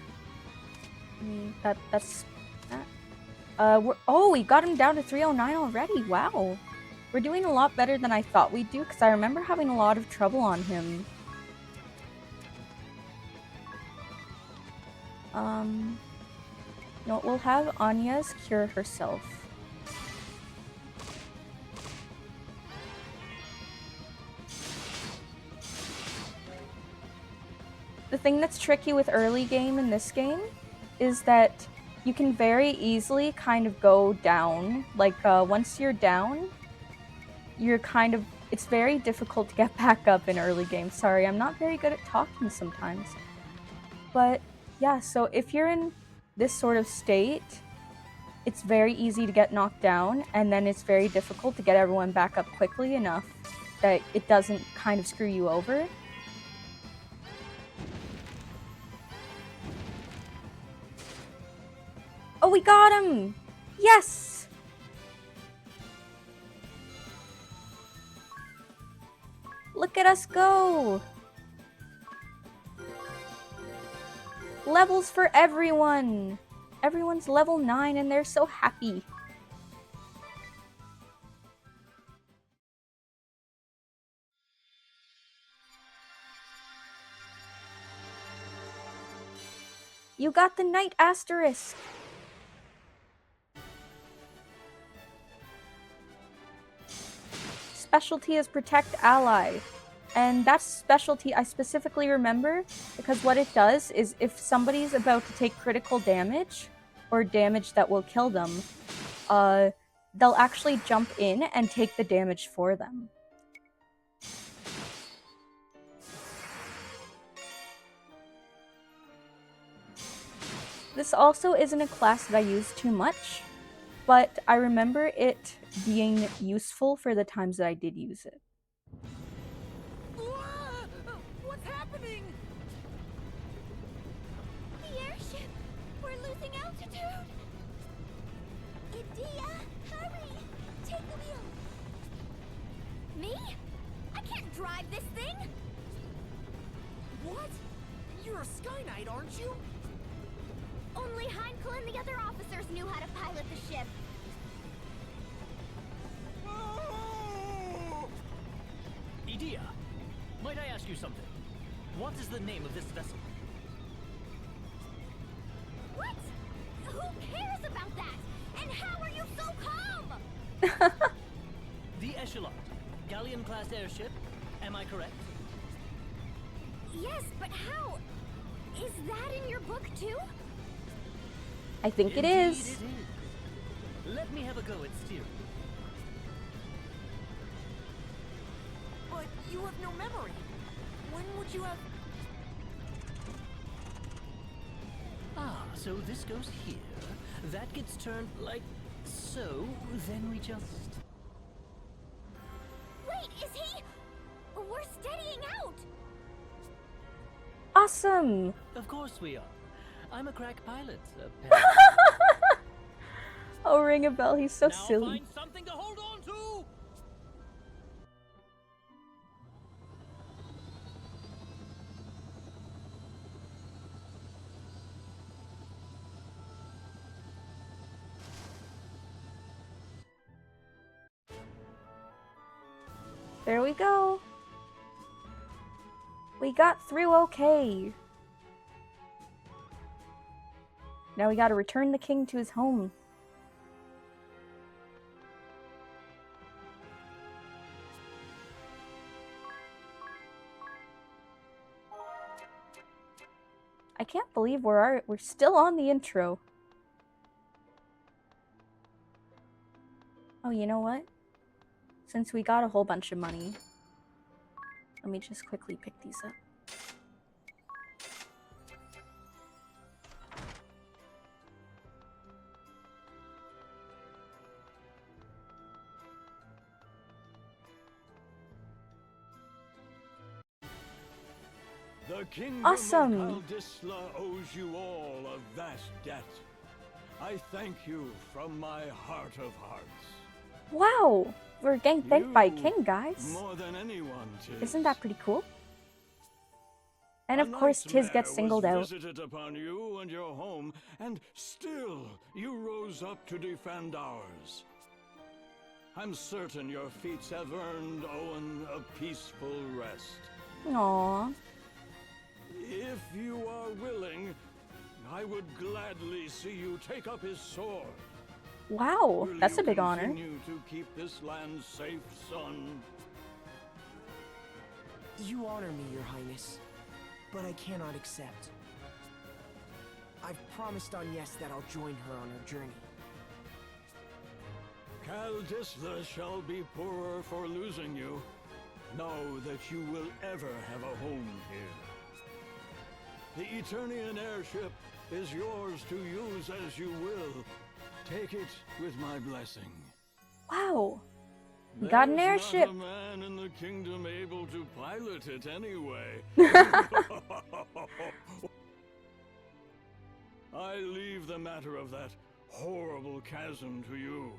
that. We got him down to 309 already. Wow. We're doing a lot better than I thought we'd do, because I remember having a lot of trouble on him. No, we'll have Anya's cure herself. The thing that's tricky with early game in this game is that you can very easily kind of go down. Like, once you're down, it's very difficult to get back up in early game. Sorry, I'm not very good at talking sometimes. But, yeah, so if you're in this sort of state, it's very easy to get knocked down, and then it's very difficult to get everyone back up quickly enough that it doesn't kind of screw you over. Oh, we got him! Yes! Look at us go! Levels for everyone! Everyone's level 9 and they're so happy. You got the Knight Asterisk! Specialty is Protect Ally. And that specialty I specifically remember because what it does is if somebody's about to take critical damage or damage that will kill them, they'll actually jump in and take the damage for them. This also isn't a class that I use too much, but I remember it being useful for the times that I did use it. What's happening? The airship! We're losing altitude! Idia, hurry! Take the wheel! Me? I can't drive this thing! What? You're a Sky Knight, aren't you? Only Heinkel and the other officers knew how to pilot the ship. Idia, might I ask you something? What is the name of this vessel? What? Who cares about that? And how are you so calm? The Echelon, Galleon-class airship. Am I correct? Yes, but how? Is that in your book too? I think it Indeed is. It is. Let me have a go at steering. But you have no memory. When would you have... Ah, so this goes here. That gets turned like so. Then we just... Wait, is he? We're steadying out! Awesome! Of course we are. I'm a crack pilot. Oh, ring a bell, he's so now silly. Find something to hold on to! There we go. We got through okay. Now we gotta return the king to his home. I can't believe we're still on the intro. Oh, you know what? Since we got a whole bunch of money, let me just quickly pick these up. The kingdom Awesome. of Kaldisla owes you all a vast debt. I thank you from my heart of hearts. Wow! We're getting thanked by a You, king, guys. More than anyone, 'tis. Isn't that pretty cool? And of course, Tiz gets singled out. Visited upon you and your home, and still you rose up to defend ours. I'm certain your feats have earned Owen a peaceful rest. Aww. If you are willing, I would gladly see you take up his sword. Wow, that's a big honor. Continue to keep this land safe, son? You honor me, Your Highness, but I cannot accept. I've promised Agnes that I'll join her on her journey. Cal Disla shall be poorer for losing you. Know that you will ever have a home here. The Eternian airship is yours to use as you will. Take it with my blessing. Wow. We got an airship. There's not a man in the kingdom able to pilot it anyway. I leave the matter of that horrible chasm to you.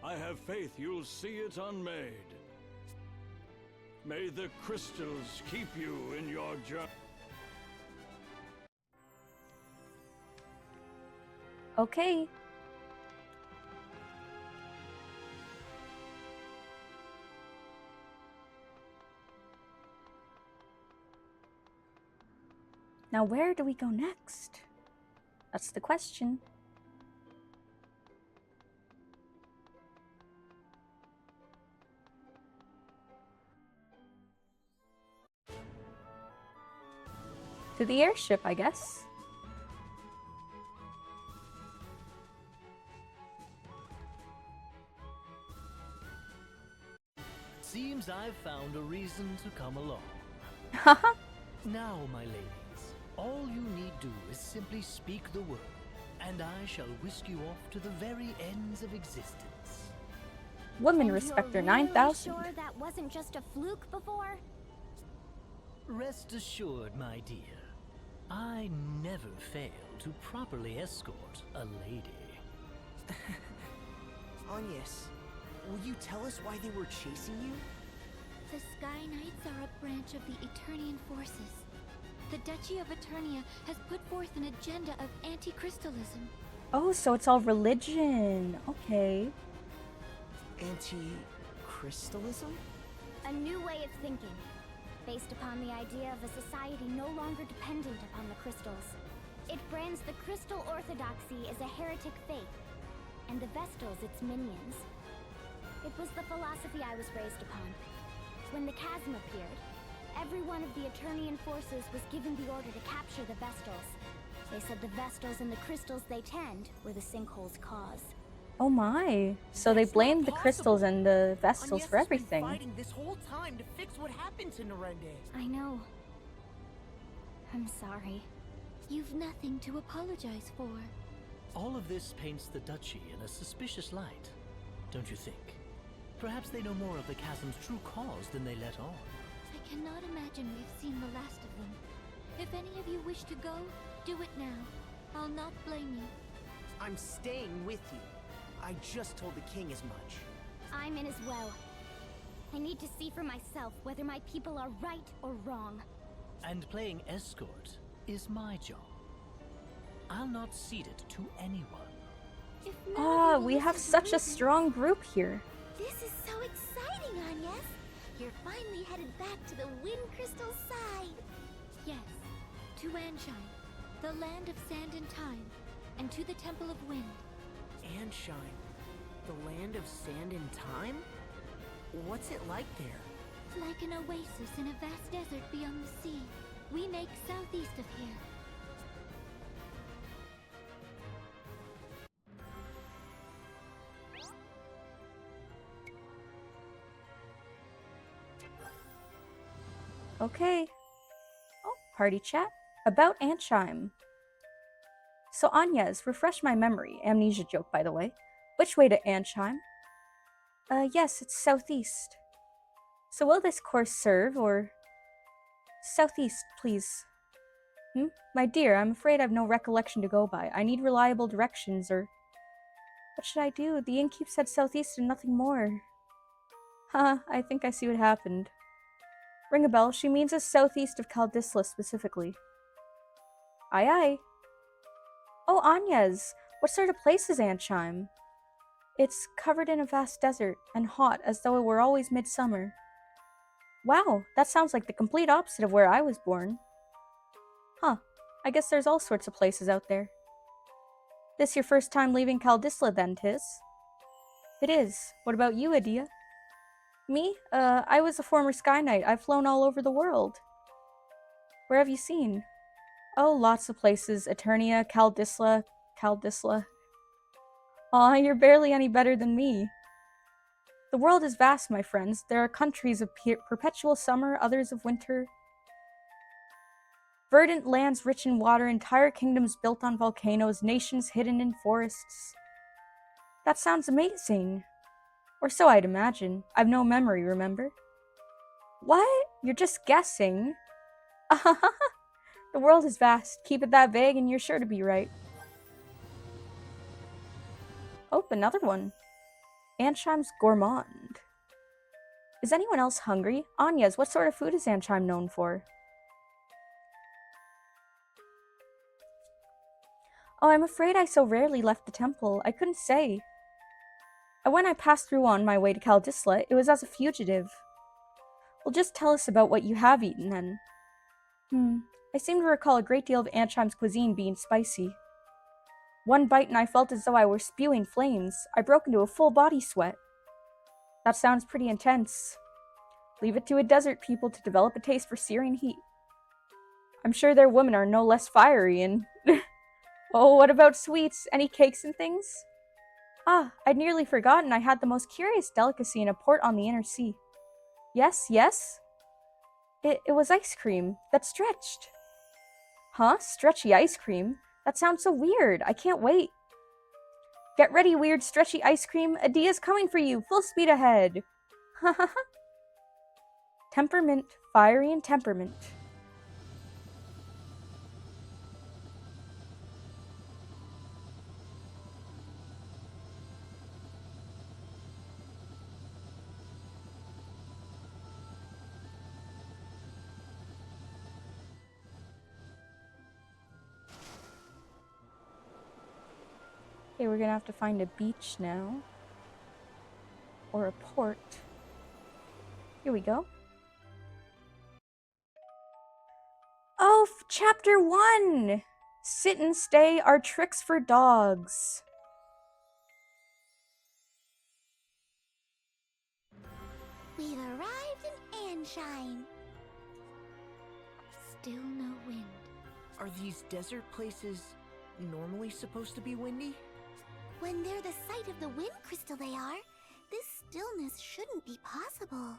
I have faith you'll see it unmade. May the crystals keep you in your journey. Okay. Now where do we go next? That's the question. To the airship, I guess. Seems I've found a reason to come along. Haha. Now, my ladies, all you need do is simply speak the word, and I shall whisk you off to the very ends of existence. Woman And Respecter you're 9000. Really sure that wasn't just a fluke before? Rest assured, my dear, I never fail to properly escort a lady. Agnes, will you tell us why they were chasing you? The Sky Knights are a branch of the Eternian forces. The Duchy of Eternia has put forth an agenda of anti-crystalism. Oh, so it's all religion. Okay. Anti-crystalism? A new way of thinking, based upon the idea of a society no longer dependent upon the crystals. It brands the crystal orthodoxy as a heretic faith, and the Vestals its minions. It was the philosophy I was raised upon. When the chasm appeared, every one of the Eternian forces was given the order to capture the Vestals. They said the Vestals and the crystals they tend were the sinkhole's cause. Oh my. So they blamed the crystals and the Vestals for everything. Fighting this whole time to fix what happened to Narende. I know. I'm sorry. You've nothing to apologize for. All of this paints the Duchy in a suspicious light, don't you think? Perhaps they know more of the chasm's true cause than they let on. I cannot imagine we've seen the last of them. If any of you wish to go, do it now. I'll not blame you. I'm staying with you. I just told the king as much. I'm in as well. I need to see for myself whether my people are right or wrong. And playing escort is my job. I'll not cede it to anyone. If none of Ah, you we will have listen such a to me- strong group here. This is so exciting, Agnes! You're finally headed back to the Wind Crystal side! Yes, to Anshine, the land of sand and time, and to the Temple of Wind. Anshine, the land of sand and time? What's it like there? Like an oasis in a vast desert beyond the sea. We make southeast of here. Okay. Oh, party chat. About Anshime. So Agnes, refresh my memory. Amnesia joke, by the way. Which way to Anshime? Yes, it's southeast. So will this course serve, or... Southeast, please. My dear, I'm afraid I've no recollection to go by. I need reliable directions, or... What should I do? The innkeep said southeast and nothing more. Haha, I think I see what happened. Ring a bell. She means us southeast of Caldisla specifically. Aye aye. Oh, Anyes, what sort of place is Antchime? It's covered in a vast desert and hot as though it were always midsummer. Wow, that sounds like the complete opposite of where I was born. Huh, I guess there's all sorts of places out there. This your first time leaving Caldisla then, Tis? It is. What about you, Adia? Me? I was a former Sky Knight. I've flown all over the world. Where have you seen? Oh, lots of places. Eternia, Caldisla. Aw, you're barely any better than me. The world is vast, my friends. There are countries of perpetual summer, others of winter. Verdant lands rich in water, entire kingdoms built on volcanoes, nations hidden in forests. That sounds amazing. Or so I'd imagine. I've no memory, remember? What? You're just guessing. The world is vast. Keep it that vague and you're sure to be right. Oh, another one. Antchime's gourmand. Is anyone else hungry? Anyes, what sort of food is Antchime known for? Oh, I'm afraid I so rarely left the temple. I couldn't say. When I passed through on my way to Caldisla, it was as a fugitive. Well, just tell us about what you have eaten, then. I seem to recall a great deal of Antchime's cuisine being spicy. One bite and I felt as though I were spewing flames. I broke into a full body sweat. That sounds pretty intense. Leave it to a desert people to develop a taste for searing heat. I'm sure their women are no less fiery and... Oh, what about sweets? Any cakes and things? Ah, I'd nearly forgotten I had the most curious delicacy in a port on the inner sea. Yes? It was ice cream that stretched. Huh? Stretchy ice cream? That sounds so weird. I can't wait. Get ready, weird stretchy ice cream. Adia's coming for you. Full speed ahead. Temperament. Fiery and temperament. Okay, we're gonna have to find a beach now. Or a port. Here we go. Oh, chapter 1! Sit and stay are tricks for dogs. We've arrived in Antchime. Still no wind. Are these desert places normally supposed to be windy? When they're the site of the wind crystal they are, this stillness shouldn't be possible.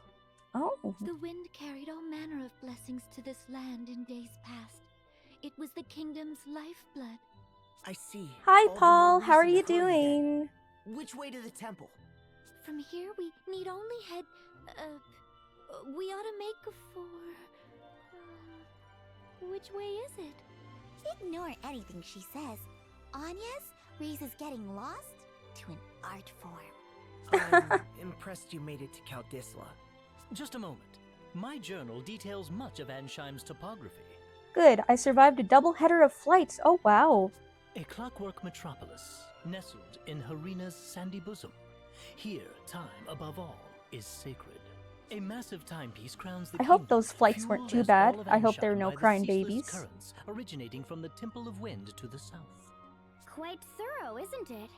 Oh. The wind carried all manner of blessings to this land in days past. It was the kingdom's lifeblood. I see. Hi, All the Paul. more How are reason you to hurry then. doing? Which way to the temple? From here we need only head... we ought to make for... which way is it? Ignore anything she says. Anyes raises getting lost to an art form. I'm impressed you made it to Caldisla. Just a moment. My journal details much of Anschime's topography. Good. I survived a double header of flights. Oh, wow. A clockwork metropolis, nestled in Harina's sandy bosom. Here, time, above all, is sacred. A massive timepiece crowns the I hope kingdom, those flights weren't fueled too as bad. all of I hope there were Ansheim no by the crying ceaseless babies. currents originating from the Temple of Wind to the south. Quite thorough, isn't it?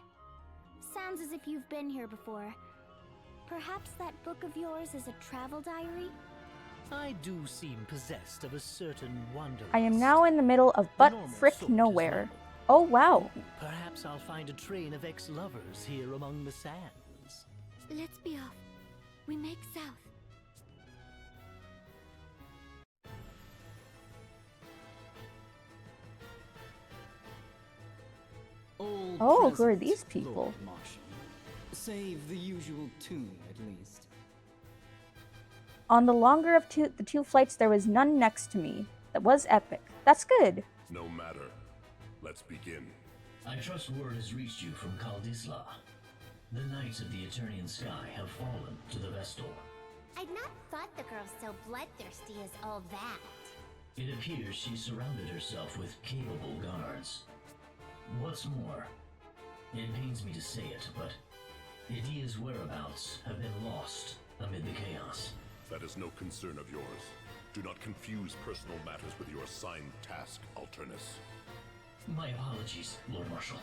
Sounds as if you've been here before. Perhaps that book of yours is a travel diary? I do seem possessed of a certain wanderlust. I am now in the middle of The butt normal frick sort is nowhere. normal. Oh, wow. Perhaps I'll find a train of ex-lovers here among the sands. Let's be off. We make south. Oh, who are these people? Lord Marshal. Save the usual tune, at least. On the longer of the two flights, there was none next to me. That was epic. That's good. No matter. Let's begin. I trust word has reached you from Caldisla. The Knights of the Eternian Sky have fallen to the Vestal. I'd not thought the girl so bloodthirsty as all that. It appears she surrounded herself with capable guards. What's more, it pains me to say it, but Idia's whereabouts have been lost amid the chaos. That is no concern of yours. Do not confuse personal matters with your assigned task, Alternus. My apologies, Lord Marshal.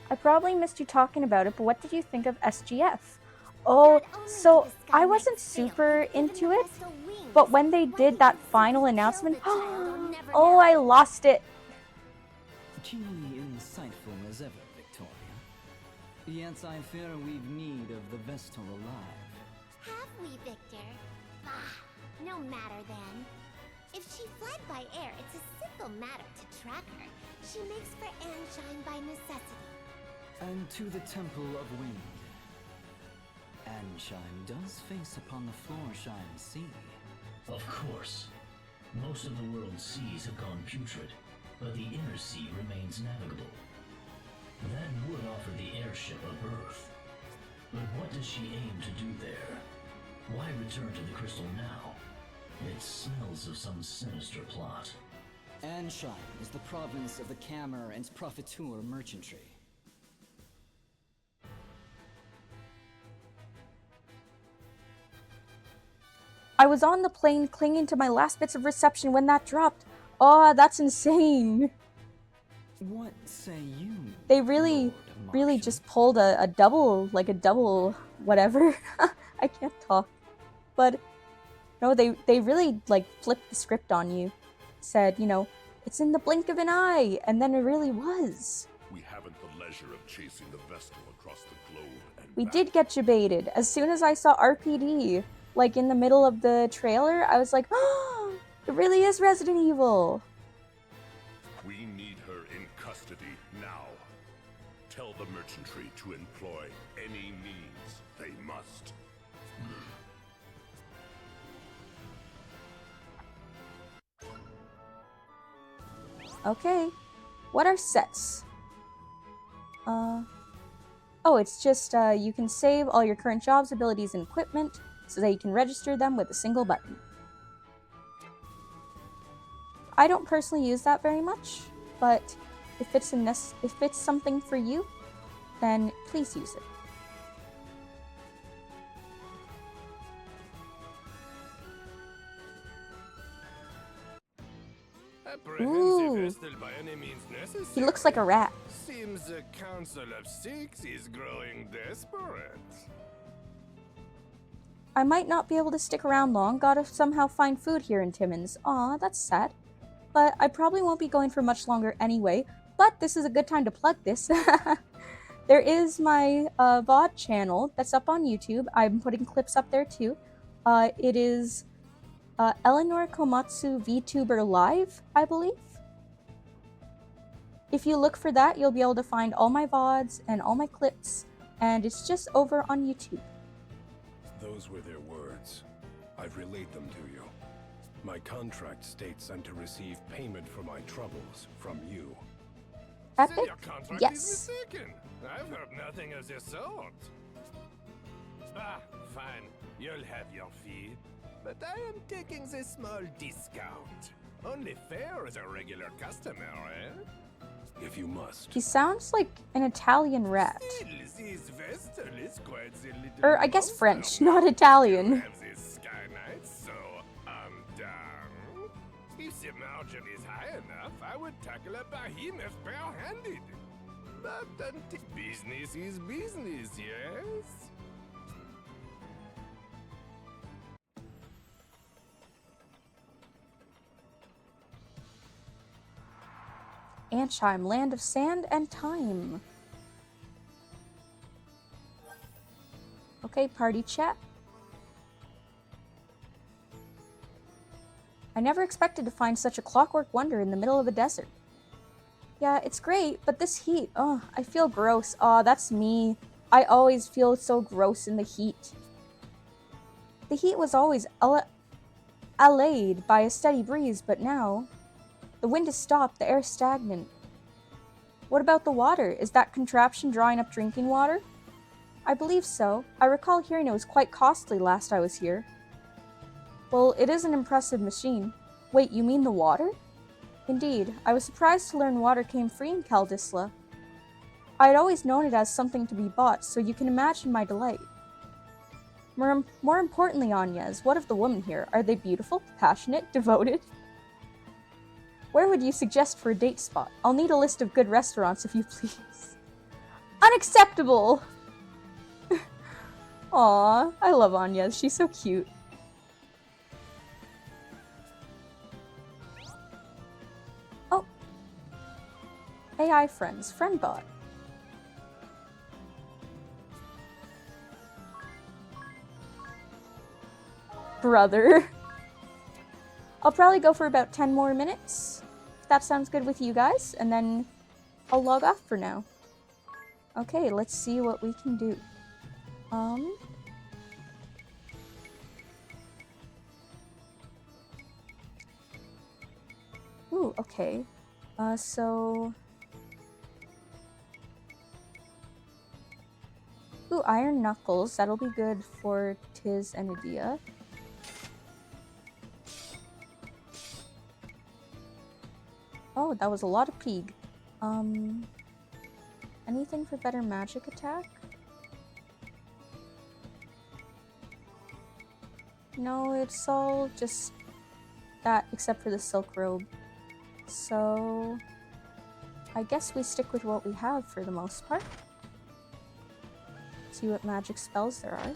I probably missed you talking about it, but what did you think of SGF? Oh, so I wasn't super into it, but when they did that final announcement, oh, I lost it. Keenly insightful as ever, Victoria. Yet I fear we've need of the Vestal alive. Have we, Victor? Bah, no matter then. If she fled by air, it's a simple matter to track her. She makes for Anshine by necessity. And to the Temple of Wind. Anshine does face upon the Floorshine Sea. Of course. Most of the world's seas have gone putrid, but the inner sea remains navigable. That would offer the airship a berth. But what does she aim to do there? Why return to the crystal now? It smells of some sinister plot. Anshine is the province of the Cammer and Profiteur merchantry. I was on the plane clinging to my last bits of reception when that dropped. Oh, that's insane. What say you? They really just pulled a double, like a double whatever. I can't talk. But no, they really like flipped the script on you. Said, you know, it's in the blink of an eye, and then it really was. We haven't the leisure of chasing the Vestal across the globe and We back. did get debated. As soon as I saw RPD, like in the middle of the trailer, I was like, oh, it really is Resident Evil. We need her in custody now. Tell the merchantry to employ any means they must. Okay. What are sets? Oh, it's just, you can save all your current jobs, abilities, and equipment so that you can register them with a single button. I don't personally use that very much, but if it's something for you, then please use it. Ooh. By any means necessary. He looks like a rat. Seems the Council of Six is growing desperate. I might not be able to stick around long. Gotta somehow find food here in Timmins. Aw, that's sad. But I probably won't be going for much longer anyway. But this is a good time to plug this. There is my VOD channel that's up on YouTube. I'm putting clips up there too. It is Eleanor Komatsu VTuber Live, I believe. If you look for that, you'll be able to find all my VODs and all my clips. And it's just over on YouTube. Those were their words. I've relayed them to you. My contract states I'm to receive payment for my troubles from you. Epic? Your contract Yes. is mistaken. I've heard nothing of the sort. Ah, fine. You'll have your fee. But I am taking a small discount. Only fair as a regular customer, eh? If you must. He sounds like an Italian rat. Still, this Vestal is quite the little Or I guess monster French, now. not Italian. Have this Sky Knight, so I'm down. If the margin is high enough, I would tackle a behemoth bare-handed. But until business is business, yes? Anshine, land of sand and time. Okay, party chat. I never expected to find such a clockwork wonder in the middle of a desert. Yeah, it's great, but this heat, oh, I feel gross. Oh, that's me. I always feel so gross in the heat. The heat was always allayed by a steady breeze, but now the wind has stopped, the air is stagnant. What about the water? Is that contraption drawing up drinking water? I believe so. I recall hearing it was quite costly last I was here. Well, it is an impressive machine. Wait, you mean the water? Indeed, I was surprised to learn water came free in Caldisla. I had always known it as something to be bought, so you can imagine my delight. More importantly, Agnes, what of the women here? Are they beautiful, passionate, devoted? Where would you suggest for a date spot? I'll need a list of good restaurants, if you please. Unacceptable! Aw, I love Agnes. She's so cute. Oh. AI friends. Friendbot. Brother. I'll probably go for about 10 more minutes, if that sounds good with you guys, and then I'll log off for now. Okay, let's see what we can do. Ooh, okay. Ooh, Iron Knuckles. That'll be good for Tiz and Adia. Oh, that was a lot of Peeg. Anything for better magic attack? No, it's all just that except for the Silk Robe. So I guess we stick with what we have for the most part. See what magic spells there are.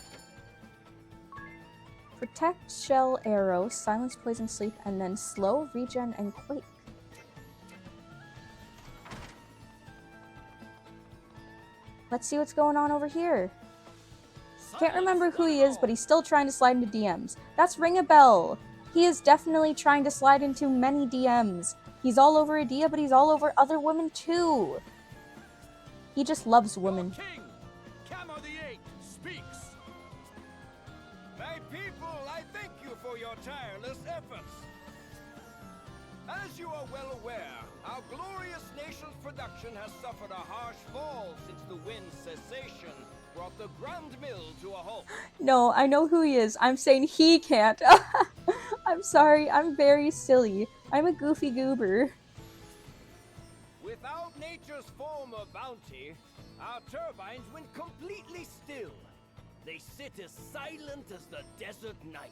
Protect, Shell, Arrow, Silence, Poison, Sleep, and then Slow, Regen, and Quake. Let's see what's going on over here. Can't remember who he is, but he's still trying to slide into DMs. That's Ring a Bell. He is definitely trying to slide into many DMs. He's all over Adia, but he's all over other women too. He just loves women. King, Camo the Eighth, speaks. My people, I thank you for your tireless efforts. As you are well aware, our glorious nation's production has suffered a harsh fall since the wind's cessation brought the Grand Mill to a halt. No, I know who he is. I'm saying he can't. I'm sorry, I'm very silly. I'm a goofy goober. Without nature's former bounty, our turbines went completely still. They sit as silent as the desert night.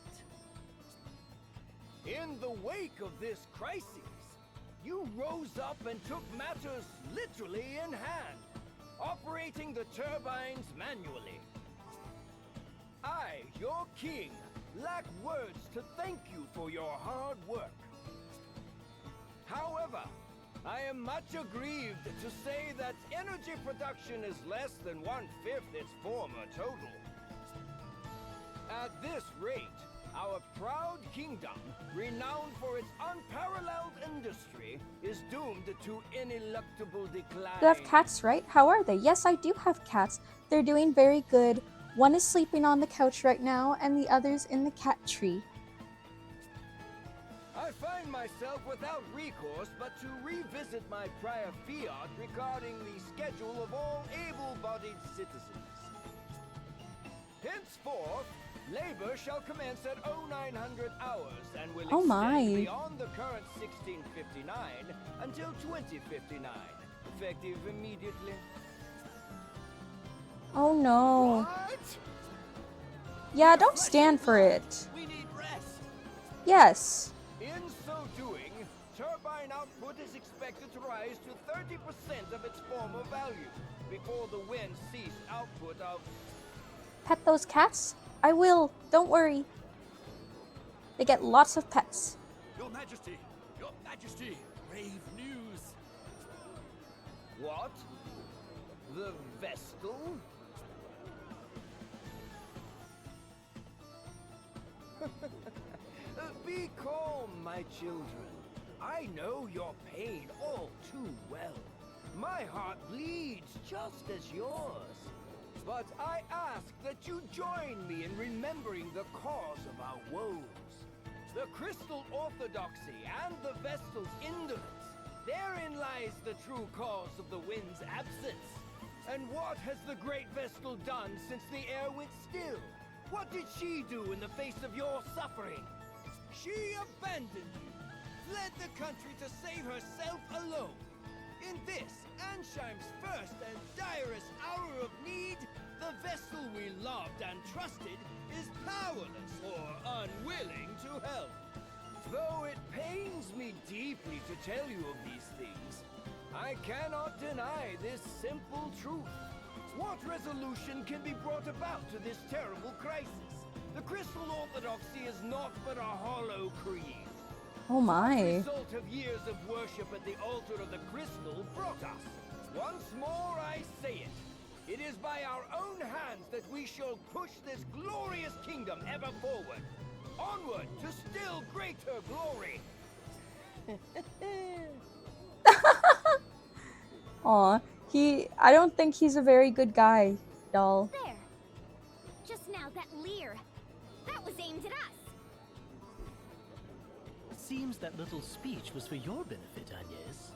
In the wake of this crisis, you rose up and took matters literally in hand, operating the turbines manually. I, your king, lack words to thank you for your hard work. However, I am much aggrieved to say that energy production is less than 1/5 its former total. At this rate, our proud kingdom, renowned for its unparalleled industry, is doomed to ineluctable decline. You have cats, right? How are they? Yes, I do have cats. They're doing very good. One is sleeping on the couch right now, and the other's in the cat tree. I find myself without recourse but to revisit my prior fiat regarding the schedule of all able-bodied citizens. Henceforth, labor shall commence at 0900 hours and will extend beyond the current 1659 until 2059, effective immediately. Oh no. What? Yeah, don't stand for it. We need rest. Yes. In so doing, turbine output is expected to rise to 30% of its former value before the wind ceased output of... Pet those cats? I will. Don't worry. They get lots of pets. Your Majesty! Your Majesty! Grave news! What? The Vestal? Be calm, my children. I know your pain all too well. My heart bleeds just as yours. But I ask that you join me in remembering the cause of our woes. The Crystal Orthodoxy and the Vestal's indolence. Therein lies the true cause of the wind's absence. And What has the Great Vestal done since the air went still? What did she do in the face of your suffering? She abandoned you, fled the country to save herself alone. In this, Ansheim's first and direst hour of need, the Vestal we loved and trusted is powerless or unwilling to help. Though it pains me deeply to tell you of these things, I cannot deny this simple truth. What resolution can be brought about to this terrible crisis? The Crystal Orthodoxy is naught but a hollow creed. Oh my. The result of years of worship at the altar of the Crystal brought us. Once more I say it. It is by our own hands that we shall push this glorious kingdom ever forward. Onward to still greater glory. Aw, I don't think he's a very good guy, doll. There. Just now, that leer. That was aimed at us. Seems that little speech was for your benefit, Agnes.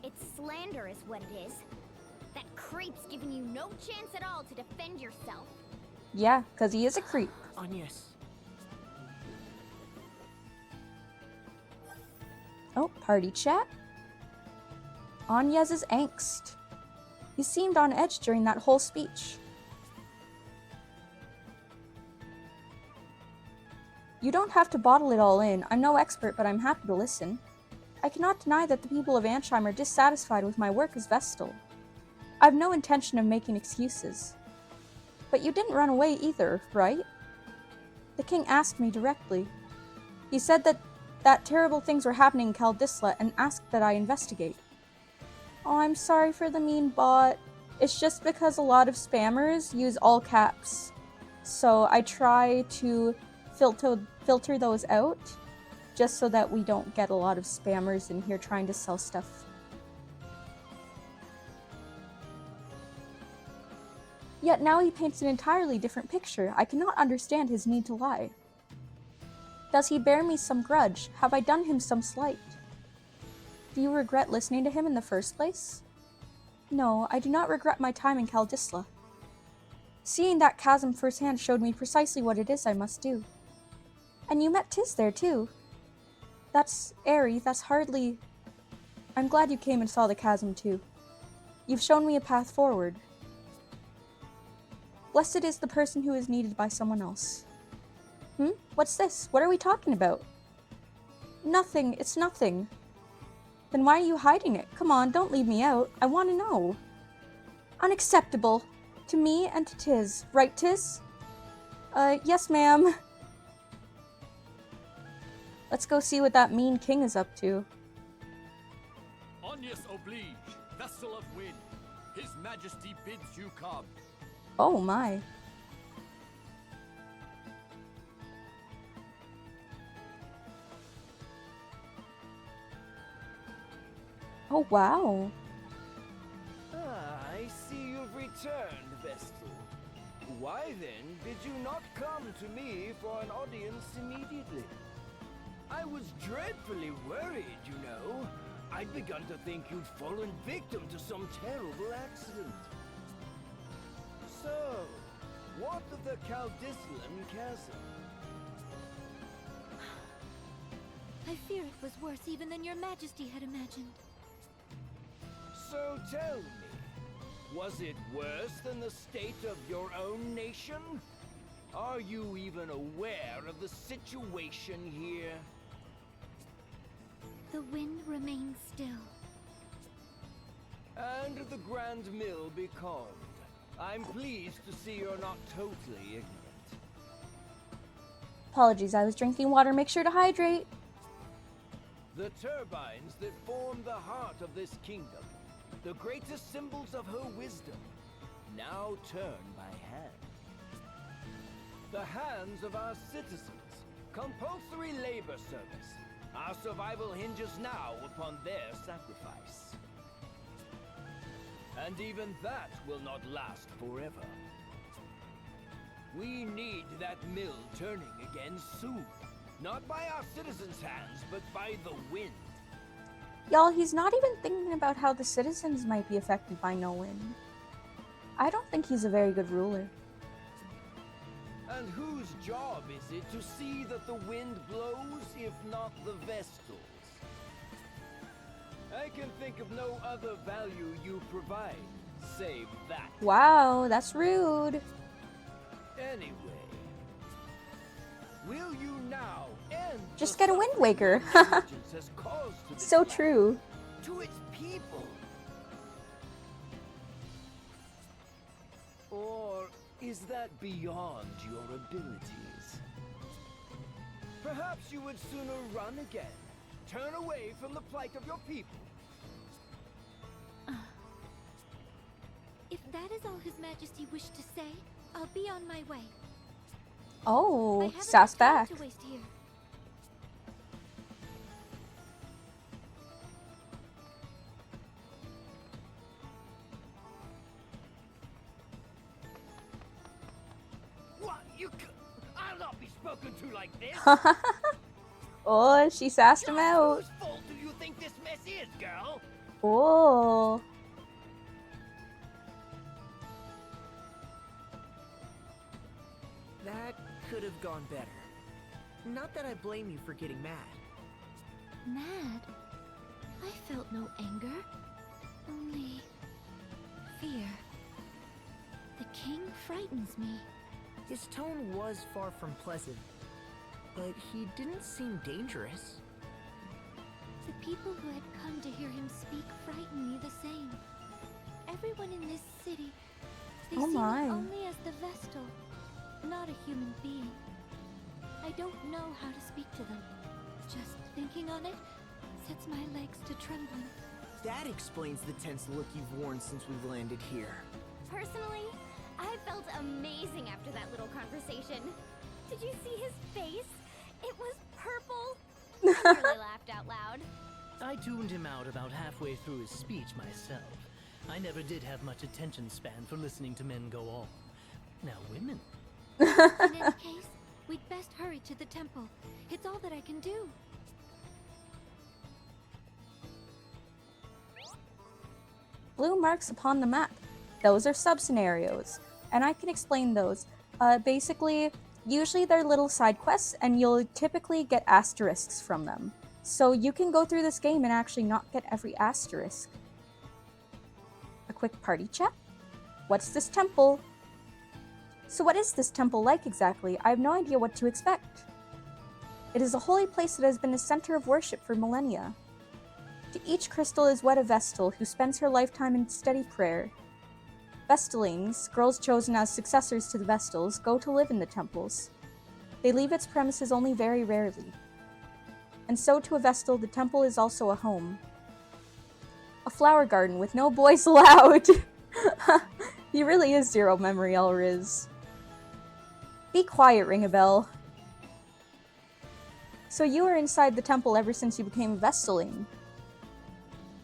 It's slander is what it is. That creep's giving you no chance at all to defend yourself. Yeah, because he is a creep. Agnes. Oh, party chat. Agnes's angst. He seemed on edge during that whole speech. You don't have to bottle it all in. I'm no expert, but I'm happy to listen. I cannot deny that the people of Ansheim are dissatisfied with my work as Vestal. I have no intention of making excuses. But you didn't run away either, right? The king asked me directly. He said that terrible things were happening in Kaldisla and asked that I investigate. Oh, I'm sorry for the mean bot. It's just because a lot of spammers use all caps. So I try to filter those out, just so that we don't get a lot of spammers in here trying to sell stuff. Yet now he paints an entirely different picture. I cannot understand his need to lie. Does he bear me some grudge? Have I done him some slight? Do you regret listening to him in the first place? No, I do not regret my time in Kaldisla. Seeing that chasm firsthand showed me precisely what it is I must do. And you met Tiz there too. That's airy, that's hardly... I'm glad you came and saw the chasm too. You've shown me a path forward. Blessed is the person who is needed by someone else. What's this? What are we talking about? Nothing, it's nothing. Then why are you hiding it? Come on, don't leave me out. I want to know. Unacceptable. To me and to Tiz. Right, Tiz? Yes, ma'am. Let's go see what that mean king is up to. Agnes oblige, Vestal of Wind. His Majesty bids you come. Oh my. Oh wow. I see you've returned, Vestal. Why then did you not come to me for an audience immediately? I was dreadfully worried, you know. I'd begun to think you'd fallen victim to some terrible accident. So, what of the Kaldislan chasm? I fear it was worse even than your Majesty had imagined. So tell me, was it worse than the state of your own nation? Are you even aware of the situation here? The wind remains still. And the Grand Mill be calmed. I'm pleased to see you're not totally ignorant. Apologies, I was drinking water. Make sure to hydrate. The turbines that form the heart of this kingdom, the greatest symbols of her wisdom, now turn by hand. The hands of our citizens, compulsory labor service. Our survival hinges now upon their sacrifice. And even that will not last forever. We need that mill turning again soon. Not by our citizens' hands, but by the wind. Y'all, he's not even thinking about how the citizens might be affected by no wind. I don't think he's a very good ruler. And whose job is it to see that the wind blows, if not the Vestals? I can think of no other value you provide, save that. Wow, that's rude. Anyway, will you now end Just the get a Wind Waker. suffering Allegiance has caused to this So land, true. to its people? Or is that beyond your abilities? Perhaps you would sooner run again, turn away from the plight of your people. If that is all His Majesty wished to say, I'll be on my way. I Oh, haven't sass time back. to waste here. What? I'll not be spoken to like this! Oh, she sassed him out. Whose fault do you think this mess is, girl? Oh. That could have gone better. Not that I blame you for getting mad. Mad? I felt no anger. Only fear. The king frightens me. His tone was far from pleasant, but he didn't seem dangerous. The people who had come to hear him speak frighten me the same. Everyone in this city, they Oh see my. me only as the Vestal, not a human being. I don't know how to speak to them. Just thinking on it sets my legs to trembling. That explains the tense look you've worn since we've landed here. Personally, I felt amazing after that little conversation. Did you see his face? It was purple. I nearly laughed out loud. I tuned him out about halfway through his speech myself. I never did have much attention span for listening to men go on. Now women. In any case, we'd best hurry to the temple. It's all that I can do. Blue marks upon the map. Those are sub-scenarios, and I can explain those. Basically, usually they're little side quests, and you'll typically get asterisks from them. So you can go through this game and actually not get every asterisk. A quick party chat. What's this temple? So what is this temple like exactly? I have no idea what to expect. It is a holy place that has been a center of worship for millennia. To each crystal is wed a Vestal who spends her lifetime in steady prayer. Vestalings, girls chosen as successors to the Vestals, go to live in the temples. They leave its premises only very rarely. And so to a Vestal, the temple is also a home. A flower garden with no boys allowed! He really is zero memory, Elriz. Be quiet, ring a bell. So you were inside the temple ever since you became a Vestaling.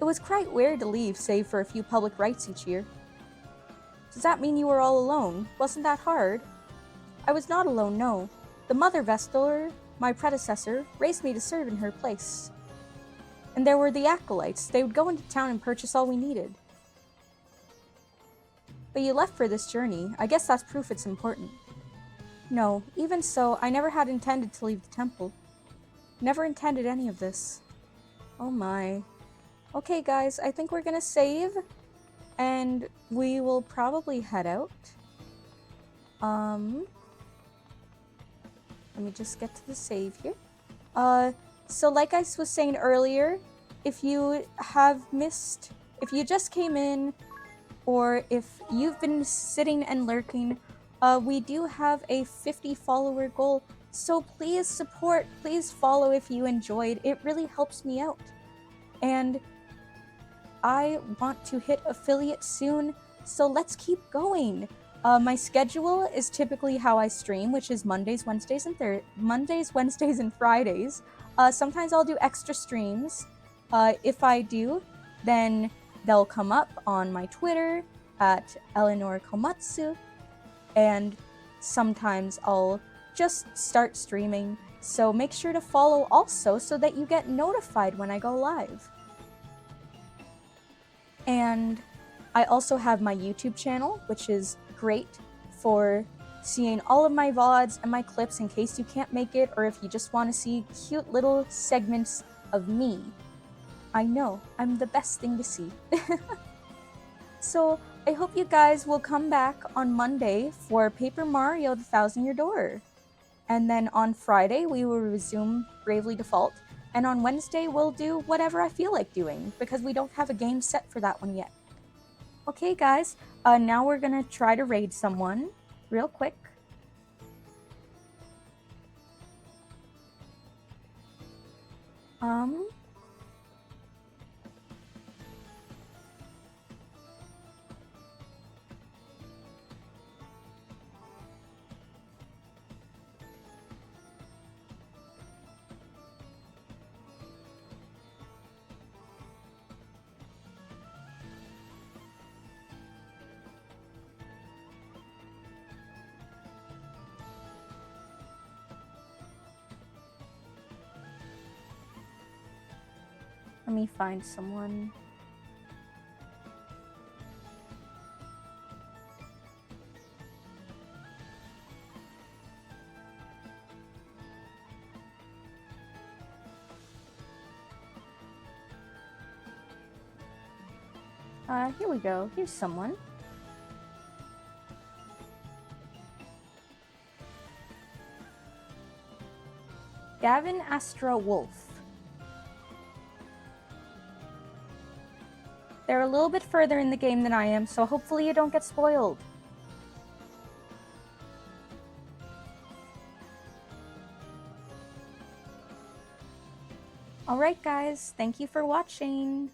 It was quite weird to leave, save for a few public rites each year. Does that mean you were all alone? Wasn't that hard? I was not alone, no. The Mother Vestal, my predecessor, raised me to serve in her place. And there were the Acolytes. They would go into town and purchase all we needed. But you left for this journey. I guess that's proof it's important. No, even so, I never had intended to leave the temple. Never intended any of this. Oh my. Okay guys, I think we're gonna save, and we will probably head out. Let me just get to the save here. So like I was saying earlier, if you have missed, if you just came in, or if you've been sitting and lurking, we do have a 50 follower goal. So please support, please follow if you enjoyed. It really helps me out. And I want to hit affiliate soon, so let's keep going. My schedule is typically how I stream, which is Mondays, Wednesdays, and Fridays. Sometimes I'll do extra streams. If I do, then they'll come up on my Twitter at Eleanor Komatsu, and sometimes I'll just start streaming. So make sure to follow also so that you get notified when I go live. And I also have my YouTube channel, which is great for seeing all of my VODs and my clips in case you can't make it, or if you just want to see cute little segments of me. I know, I'm the best thing to see. So I hope you guys will come back on Monday for Paper Mario: The Thousand Year Door. And then on Friday, we will resume Bravely Default. And on Wednesday, we'll do whatever I feel like doing, because we don't have a game set for that one yet. Okay, guys, now we're gonna try to raid someone real quick. Let me find someone. Here we go. Here's someone. Gavin Astra Wolf. They're a little bit further in the game than I am, so hopefully you don't get spoiled. Alright guys, thank you for watching.